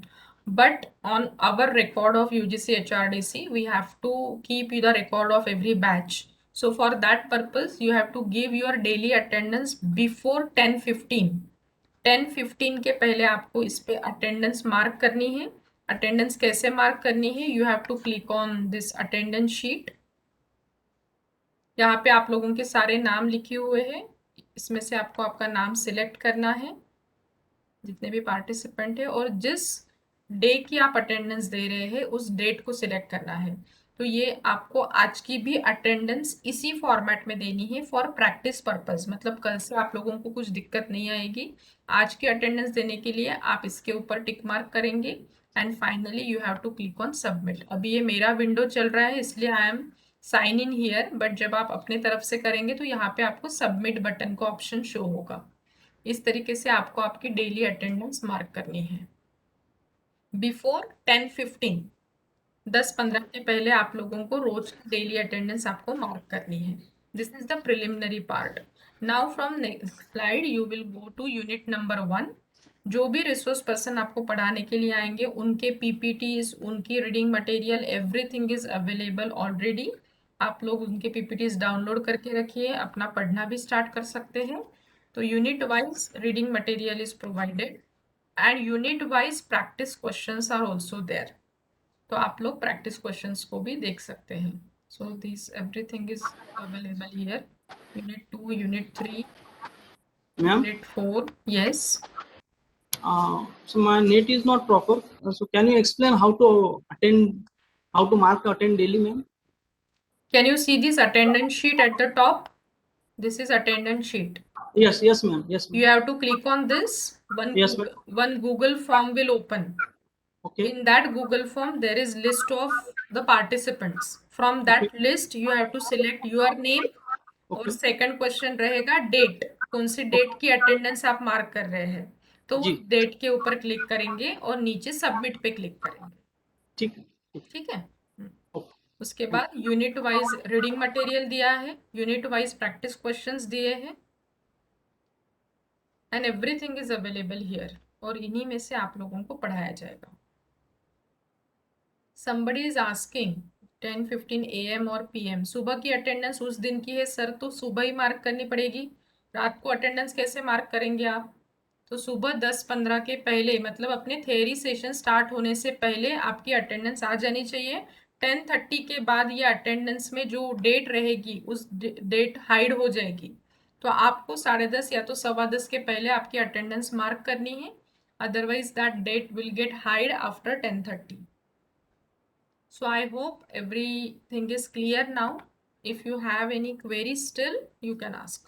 [SPEAKER 1] but on our record of UGC HRDC we have to keep the record of every batch. So for that purpose you have to give your daily attendance before 10:15. 10:15 के पहले आपको इस पे attendance mark करनी है. Attendance कैसे mark करनी है? You have to click on this attendance sheet. यहाँ पे आप लोगों के सारे नाम लिखे हुए हैं. इसमें से आपको आपका नाम सिलेक्ट करना है, जितने भी पार्टिसिपेंट है, और जिस डे की आप अटेंडेंस दे रहे हैं उस डेट को सिलेक्ट करना है. तो ये आपको आज की भी अटेंडेंस इसी फॉर्मेट में देनी है फॉर प्रैक्टिस पर्पस. मतलब कल से आप लोगों को कुछ दिक्कत नहीं आएगी. आज की अटेंडेंस देने के लिए आप इसके ऊपर टिक मार्क करेंगे, and finally you have to click on submit. अभी ये मेरा विंडो चल रहा है इसलिए I am sign in here, but जब आप अपने तरफ से करेंगे तो यहाँ पे आपको सबमिट बटन का ऑप्शन शो होगा. इस तरीके से आपको आपकी डेली अटेंडेंस मार्क करनी है बिफोर 10:15. 10:15 के पहले आप लोगों को रोज की डेली अटेंडेंस आपको मार्क करनी है. This is the preliminary part. Now from next slide you will go to unit number 1. जो भी रिसोर्स पर्सन आपको पढ़ाने के लिए आएंगे उनके पीपीटीज, उनकी reading material, everything is available already. आप लोग उनके पीपीटीज डाउनलोड करके रखिए, अपना पढ़ना भी स्टार्ट कर सकते हैं. तो unit wise reading material is provided and unit wise practice questions are also there. तो आप लोग प्रैक्टिस क्वेश्चंस को भी देख सकते हैं. So this everything is available here. Unit 2, unit 3,
[SPEAKER 8] Ma'am,
[SPEAKER 1] unit 4. Yes.
[SPEAKER 8] so my net is not proper. So can you explain how to mark attend daily, ma'am?
[SPEAKER 1] Can you see this attendance sheet at the top? This is attendance sheet.
[SPEAKER 8] Yes, ma'am. Yes, ma'am.
[SPEAKER 1] You have to click on this.
[SPEAKER 8] Yes, ma'am.
[SPEAKER 1] One Google form will open.
[SPEAKER 8] Okay.
[SPEAKER 1] In that Google form, there is list of the participants. From that list, you have to select your name. और second question रहेगा date. कौन सी date की attendance आप mark कर रहे हैं, तो date के ऊपर क्लिक करेंगे और नीचे सबमिट पे क्लिक करेंगे. ठीक है. उसके बाद यूनिट वाइज रीडिंग मटेरियल दिया है, यूनिट वाइज प्रैक्टिस क्वेश्चंस दिए हैं, and everything is available here. और इन्हीं में से आप लोगों को पढ़ाया जाएगा. somebody is asking 10:15 AM और PM. सुबह की अटेंडेंस उस दिन की है सर, तो सुबह ही मार्क करनी पड़ेगी. रात को अटेंडेंस कैसे मार्क करेंगे आप? तो सुबह 10:15 के पहले, मतलब अपने थ्योरी सेशन स्टार्ट होने से पहले आपकी अटेंडेंस आ जानी चाहिए. 10:30 के बाद ये अटेंडेंस में जो डेट रहेगी उस डेट हाइड हो जाएगी. तो आपको 10:30 या तो 10:15 के पहले आपकी अटेंडेंस मार्क करनी है. Otherwise that date will get hide after 10:30. So I hope everything is clear now. If you have any query still, you can ask.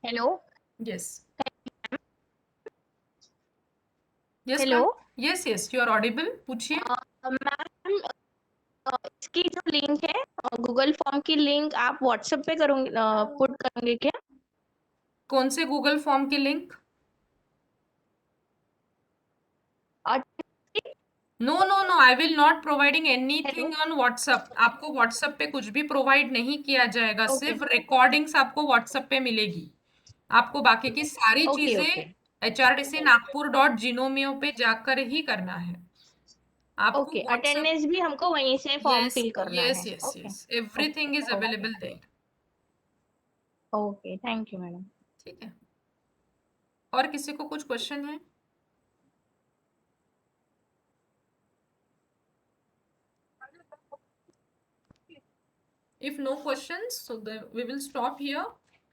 [SPEAKER 10] Hello.
[SPEAKER 1] Yes. Yes,
[SPEAKER 10] Hello.
[SPEAKER 1] ma'am. Yes, you are audible. पूछिए.
[SPEAKER 10] Ma'am इसकी जो link है Google form की link आप WhatsApp पे करोगे put करोगे क्या?
[SPEAKER 1] कौन से गूगल फॉर्म की link? No, I will not providing anything on WhatsApp. आपको व्हाट्सएप पे कुछ भी प्रोवाइड नहीं किया जाएगा.
[SPEAKER 10] Okay.
[SPEAKER 1] सिर्फ रिकॉर्डिंग्स आपको व्हाट्सएप पे मिलेगी. आपको बाकी की सारी
[SPEAKER 10] Okay,
[SPEAKER 1] चीजें
[SPEAKER 10] okay.
[SPEAKER 1] hrdcnagpur.genomio पे जाकर ही करना है. आपको
[SPEAKER 10] ओके
[SPEAKER 1] WhatsApp-
[SPEAKER 10] अटेंडेंस भी हमको वहीं से फॉर्म
[SPEAKER 1] Yes,
[SPEAKER 10] फिल करना
[SPEAKER 1] yes,
[SPEAKER 10] है.
[SPEAKER 1] yes,
[SPEAKER 10] okay
[SPEAKER 1] yes. Everything is available there.
[SPEAKER 10] Okay thank you madam.
[SPEAKER 1] ठीक है. और किसी को कुछ क्वेश्चन है? If no questions, so we will stop here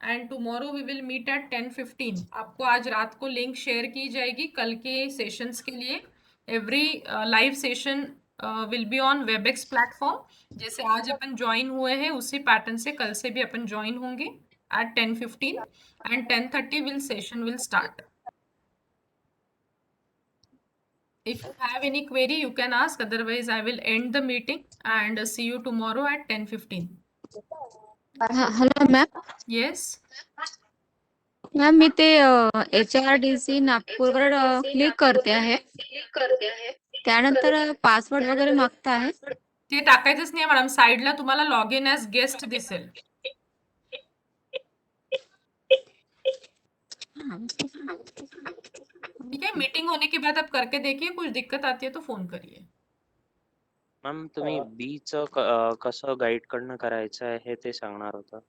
[SPEAKER 1] and tomorrow we will meet at 10:15. आपको आज रात को लिंक शेयर की जाएगी कल के सेशंस के लिए. Every live session will be on Webex platform. जैसे आज अपन ज्वाइन हुए हैं उसी पैटर्न से कल से भी अपन ज्वाइन होंगे at 10:15 and 10:30 session will start. If you have any query, you can ask. Otherwise, I will end the meeting and see you tomorrow at 10:15.
[SPEAKER 11] Hello ma'am.
[SPEAKER 1] Yes.
[SPEAKER 11] Ma'am मी ते HRDC नागपूरवर क्लिक करते आहे. त्यानंतर password वगैरे मागता आहे.
[SPEAKER 1] ते टाकायचंच नाही मॅडम. साईडला तुम्हाला लॉग इन ॲज गेस्ट दिसेल. ठीक है. मीटिंग होने के बाद आप करके देखिए. कुछ दिक्कत आती है तो फोन करिए.
[SPEAKER 3] मॅम तुम्ही बीचं कसं गाईड कडनं करायचं आहे हे ते सांगणार होता.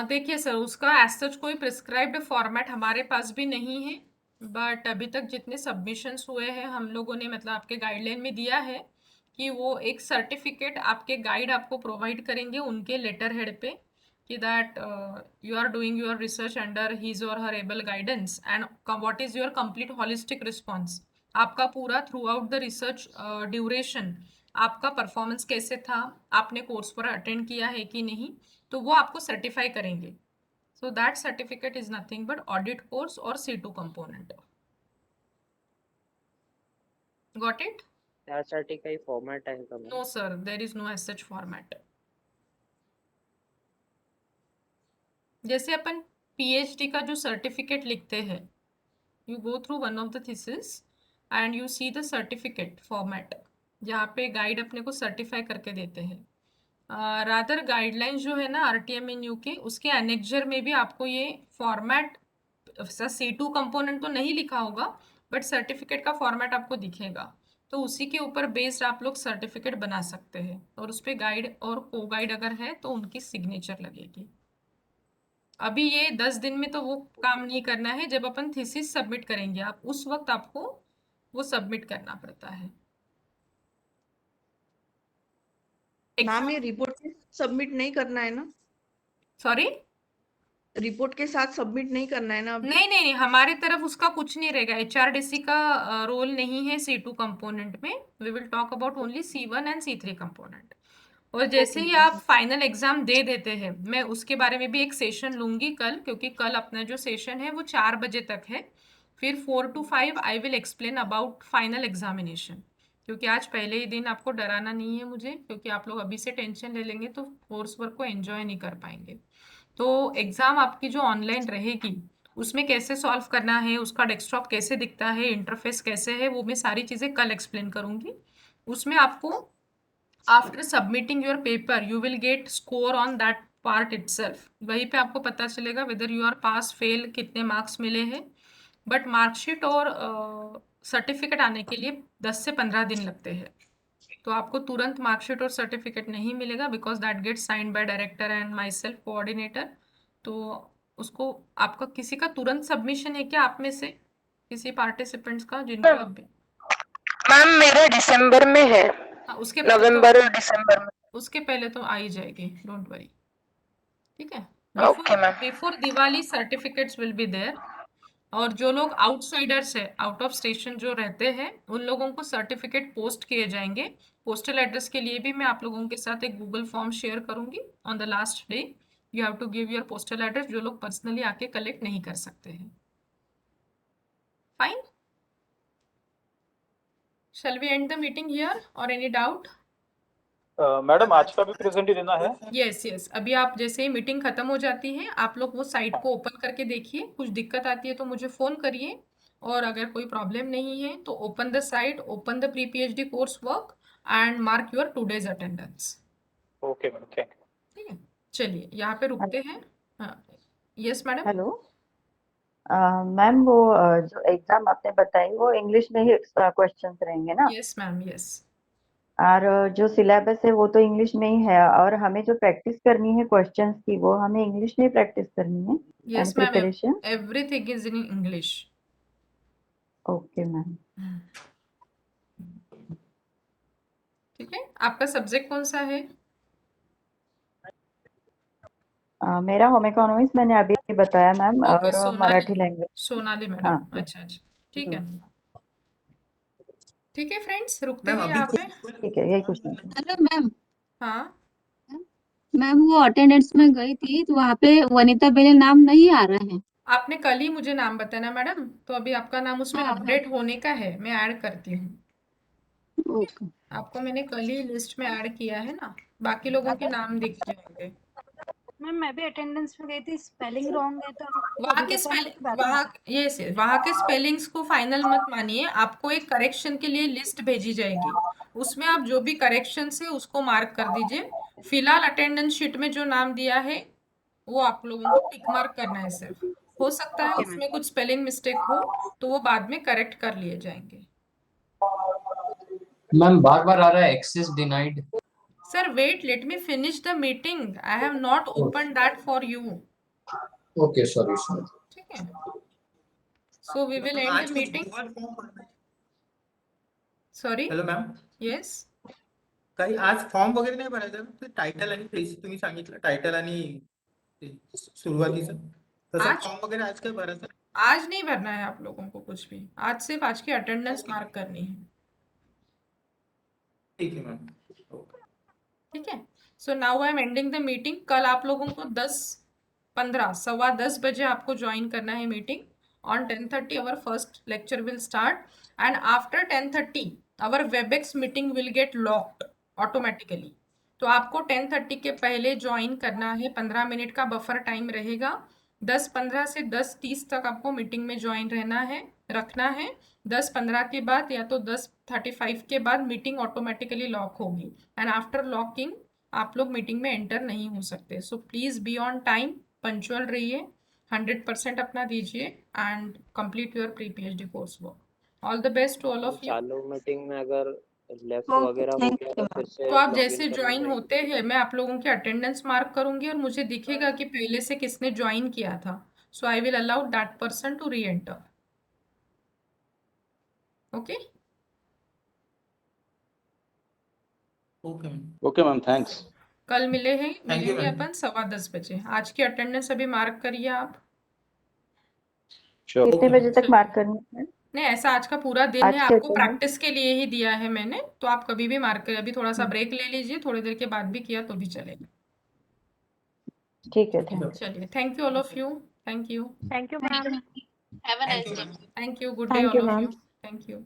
[SPEAKER 1] देखिए सर, उसका एज सच कोई प्रिस्क्राइब्ड फॉर्मेट हमारे पास भी नहीं है. बट अभी तक जितने सबमिशंस हुए हैं हम लोगों ने मतलब आपके गाइडलाइन में दिया है कि वो एक सर्टिफिकेट आपके गाइड आपको प्रोवाइड करेंगे उनके लेटर हेड पे कि that you are doing your research under his और her able guidance and what is your complete holistic response. आपका पूरा throughout the research duration आपका परफॉर्मेंस कैसे था, आपने कोर्स पर अटेंड किया है कि नहीं, तो वो आपको सर्टिफाई करेंगे. So that certificate is nothing but audit course और C2 कंपोनेंट. Got it?
[SPEAKER 3] त्यासाठी काही फॉर्मॅट आहे का?
[SPEAKER 1] No sir, there is no as such format. जैसे अपन PhD का जो सर्टिफिकेट लिखते हैं, you go through one of the thesis and you see the certificate format जहाँ पे गाइड अपने को सर्टिफाई करके देते हैं. रादर गाइडलाइंस जो है ना RTMNU के, उसके एनेक्जर में भी आपको ये फॉर्मेट C2 कंपोनेंट तो नहीं लिखा होगा बट सर्टिफिकेट का फॉर्मेट आपको दिखेगा. तो उसी के ऊपर बेस्ड आप लोग सर्टिफिकेट बना सकते हैं और उस पर गाइड और को गाइड अगर है तो उनकी सिग्नेचर लगेगी. अभी ये 10 दिन में तो वो काम नहीं करना है. जब अपन थीसिस सबमिट करेंगे आप उस वक्त आपको वो सबमिट करना पड़ता है.
[SPEAKER 12] मैम ये रिपोर्ट सबमिट नहीं करना है ना?
[SPEAKER 1] सॉरी,
[SPEAKER 12] रिपोर्ट के साथ सबमिट नहीं करना है ना?
[SPEAKER 1] नहीं, हमारे तरफ उसका कुछ नहीं रहेगा. HRDC का रोल नहीं है C2 कंपोनेंट में. We will talk about only C1 and C3 component. और जैसे ही आप फाइनल एग्जाम दे देते हैं, मैं उसके बारे में भी एक सेशन लूंगी कल, क्योंकि कल अपना जो सेशन है वो 4 बजे तक है. फिर 4 to 5 I will explain about final examination. क्योंकि आज पहले ही दिन आपको डराना नहीं है मुझे, क्योंकि आप लोग अभी से टेंशन ले लेंगे तो कोर्स वर्क को एंजॉय नहीं कर पाएंगे. तो एग्ज़ाम आपकी जो ऑनलाइन रहेगी उसमें कैसे सॉल्व करना है, उसका डेस्कटॉप कैसे दिखता है, इंटरफेस कैसे है, वो मैं सारी चीज़ें कल एक्सप्लेन करूँगी. उसमें आपको after submitting your paper you will get score on that part itself. वहीं पे आपको पता चलेगा whether you are pass fail, कितने मार्क्स मिले हैं. बट मार्कशीट और सर्टिफिकेट आने के लिए 10 से 15 दिन लगते हैं. तो आपको तुरंत मार्कशीट और सर्टिफिकेट नहीं मिलेगा because that get signed by director and my self coordinator. तो उसको आपका किसी का तुरंत सबमिशन है क्या आप में से किसी पार्टिसिपेंट्स का जिनका?
[SPEAKER 5] मैम मेरा दिसंबर में है.
[SPEAKER 1] हाँ, उसके
[SPEAKER 5] नवंबर और दिसंबर में.
[SPEAKER 1] उसके पहले तो आ ही जाएगी, डोंट वरी. ठीक है.
[SPEAKER 5] Okay, ma'am.
[SPEAKER 1] Before Diwali certificates will be there. और जो लोग आउटसाइडर्स है, आउट ऑफ स्टेशन जो रहते हैं, उन लोगों को सर्टिफिकेट पोस्ट किए जाएंगे। पोस्टल एड्रेस के लिए भी मैं आप लोगों के साथ एक गूगल फॉर्म शेयर करूंगी। On the last day you have to give your postal address, जो लोग पर्सनली आके कलेक्ट नहीं कर सकते हैं। Fine, shall we end the meeting here or any doubt?
[SPEAKER 13] Madam आज का भी प्रेजेंट ही देना है?
[SPEAKER 1] यस, अभी आप जैसे ही मीटिंग खत्म हो जाती है, आप लोग वो साइट को ओपन करके देखिए। कुछ दिक्कत आती है तो मुझे फोन करिए, और अगर कोई प्रॉब्लम नहीं है तो open the site, open the pre PhD course work and mark your today's attendance.
[SPEAKER 13] Okay madam, thank you.
[SPEAKER 1] ठीक है, चलिए यहाँ पे रुकते हैं। हाँ, यस मैडम।
[SPEAKER 7] हेलो मैम, वो जो एग्जाम आपने बताई वो इंग्लिश में ही क्वेश्चंस रहेंगे ना?
[SPEAKER 1] Yes ma'am, yes.
[SPEAKER 7] और जो सिलेबस है वो तो इंग्लिश में ही है, और हमें जो प्रैक्टिस करनी है क्वेश्चंस की वो हमें इंग्लिश में ही प्रैक्टिस करनी है
[SPEAKER 1] yes
[SPEAKER 7] and
[SPEAKER 1] ma'am,
[SPEAKER 7] preparation.
[SPEAKER 1] Everything is in English.
[SPEAKER 7] Okay ma'am.
[SPEAKER 1] ठीक है, आपका सब्जेक्ट कौन सा है?
[SPEAKER 7] मेरा होम इकोनॉमिक्स मैंने अभी बताया मैम,
[SPEAKER 1] ओके,
[SPEAKER 7] और मराठी लैंग्वेज।
[SPEAKER 1] सोनाली मैडम।
[SPEAKER 7] हाँ।
[SPEAKER 1] अच्छा, ठीक है, ठीक है फ्रेंड्स, रुकते हैं यहाँ पे।
[SPEAKER 7] ठीक है, यही क्वेश्चन।
[SPEAKER 11] Hello ma'am.
[SPEAKER 1] हाँ
[SPEAKER 11] मैम वो अटेंडेंस में गई थी तो वहाँ पे वनीता बेले नाम नहीं आ रहा है।
[SPEAKER 1] आपने कल ही मुझे नाम बताया ना मैडम, तो अभी आपका नाम उसमें
[SPEAKER 11] हाँ,
[SPEAKER 1] अपडेट होने का है, मैं ऐड करती हूँ।
[SPEAKER 11] ओके।
[SPEAKER 1] आपको मैंने कल ही लिस्ट में ऐड किया है ना, बाकी लोगों के नाम दिख जाएंगे।
[SPEAKER 14] मैम मैं भी अटेंडेंस में गई थी, स्पेलिंग रॉन्ग है तो
[SPEAKER 1] वहाँ के वहाँ के स्पेलिंग्स को फाइनल मत मानिए, आपको एक करेक्शन के लिए लिस्ट भेजी जाएगी, उसमें आप जो भी करेक्शन है उसको मार्क कर दीजिए। फिलहाल अटेंडेंस शीट में जो नाम दिया है वो आप लोगों को टिक मार्क करना है सिर्फ। हो सकता है उसमें कुछ स्पेलिंग मिस्टेक हो तो वो बाद में करेक्ट कर लिए जाएंगे।
[SPEAKER 4] मैम बार बार आ रहा है access denied.
[SPEAKER 1] Sir, wait, let me finish the meeting. I have not opened that for you.
[SPEAKER 4] Okay, sorry.
[SPEAKER 1] ठीक है, so we will end the meeting. Sorry.
[SPEAKER 15] Hello ma'am,
[SPEAKER 1] Yes.
[SPEAKER 15] काही आज फॉर्म वगैरे नाही भरायचा? ते टायटल आणि प्लेस तुम्ही सांगितलं, टायटल आणि सुरुवातीचं, तसं फॉर्म वगैरे आज काय भरायचं?
[SPEAKER 1] आज नहीं भरना है आप लोगों को कुछ भी, आज सिर्फ आज की अटेंडेंस मार्क करनी है।
[SPEAKER 15] ठीक है मैम।
[SPEAKER 1] ठीक है, so now I am ending the meeting. कल आप लोगों को 10:15 सवा 10 बजे आपको ज्वाइन करना है meeting. On 10:30 hour first lecture will start, and after 10:30 hour Webex meeting will get locked automatically. तो आपको 10:30 के पहले ज्वाइन करना है, 15 मिनट का बफर टाइम रहेगा। 10:15 से 10:30 तक आपको मीटिंग में ज्वाइन रखना है। 10:15 के बाद या तो 10:35 के बाद मीटिंग ऑटोमेटिकली लॉक होगी, एंड आफ्टर लॉकिंग आप लोग मीटिंग में एंटर नहीं हो सकते। So please be on time, punctual रहिए, 100% अपना दीजिए and complete your pre PhD course work. All the best to all of you.
[SPEAKER 3] चालू मीटिंग में अगर लेफ्ट वगैरह हो गया तो फिर से
[SPEAKER 1] तो आप
[SPEAKER 3] login
[SPEAKER 1] जैसे
[SPEAKER 3] करना
[SPEAKER 1] ज्वाइन
[SPEAKER 3] पड़ेगा।
[SPEAKER 1] होते हैं मैं आप लोगों की अटेंडेंस मार्क करूंगी और मुझे दिखेगा कि पहले से किसने ज्वाइन किया था। So I will allow that person to reenter. Okay
[SPEAKER 15] okay ma'am, thanks.
[SPEAKER 1] कल मिलेंगे
[SPEAKER 15] ma'am.
[SPEAKER 1] अपन 10:15 बजे। आज की अटेंडेंस अभी मार्क करिए आप।
[SPEAKER 7] कितने बजे तक मार्क करनी है?
[SPEAKER 1] नहीं, ऐसा आज का पूरा दिन
[SPEAKER 7] आज
[SPEAKER 1] है,
[SPEAKER 7] के
[SPEAKER 1] आपको
[SPEAKER 7] दिन है?
[SPEAKER 1] प्रैक्टिस के लिए ही दिया है मैंने, तो आप कभी भी मार्क करिए। अभी थोड़ा सा ब्रेक ले लीजिए, थोड़ी देर के बाद भी किया तो भी चलेगा।
[SPEAKER 7] ठीक है, थैंक यू।
[SPEAKER 1] चलिए, thank you all of you. Thank you,
[SPEAKER 10] thank you ma'am. Have a nice day.
[SPEAKER 1] Thank you, good day
[SPEAKER 7] Thank
[SPEAKER 1] all
[SPEAKER 7] you,
[SPEAKER 1] of
[SPEAKER 7] ma'am.
[SPEAKER 1] You. Thank you.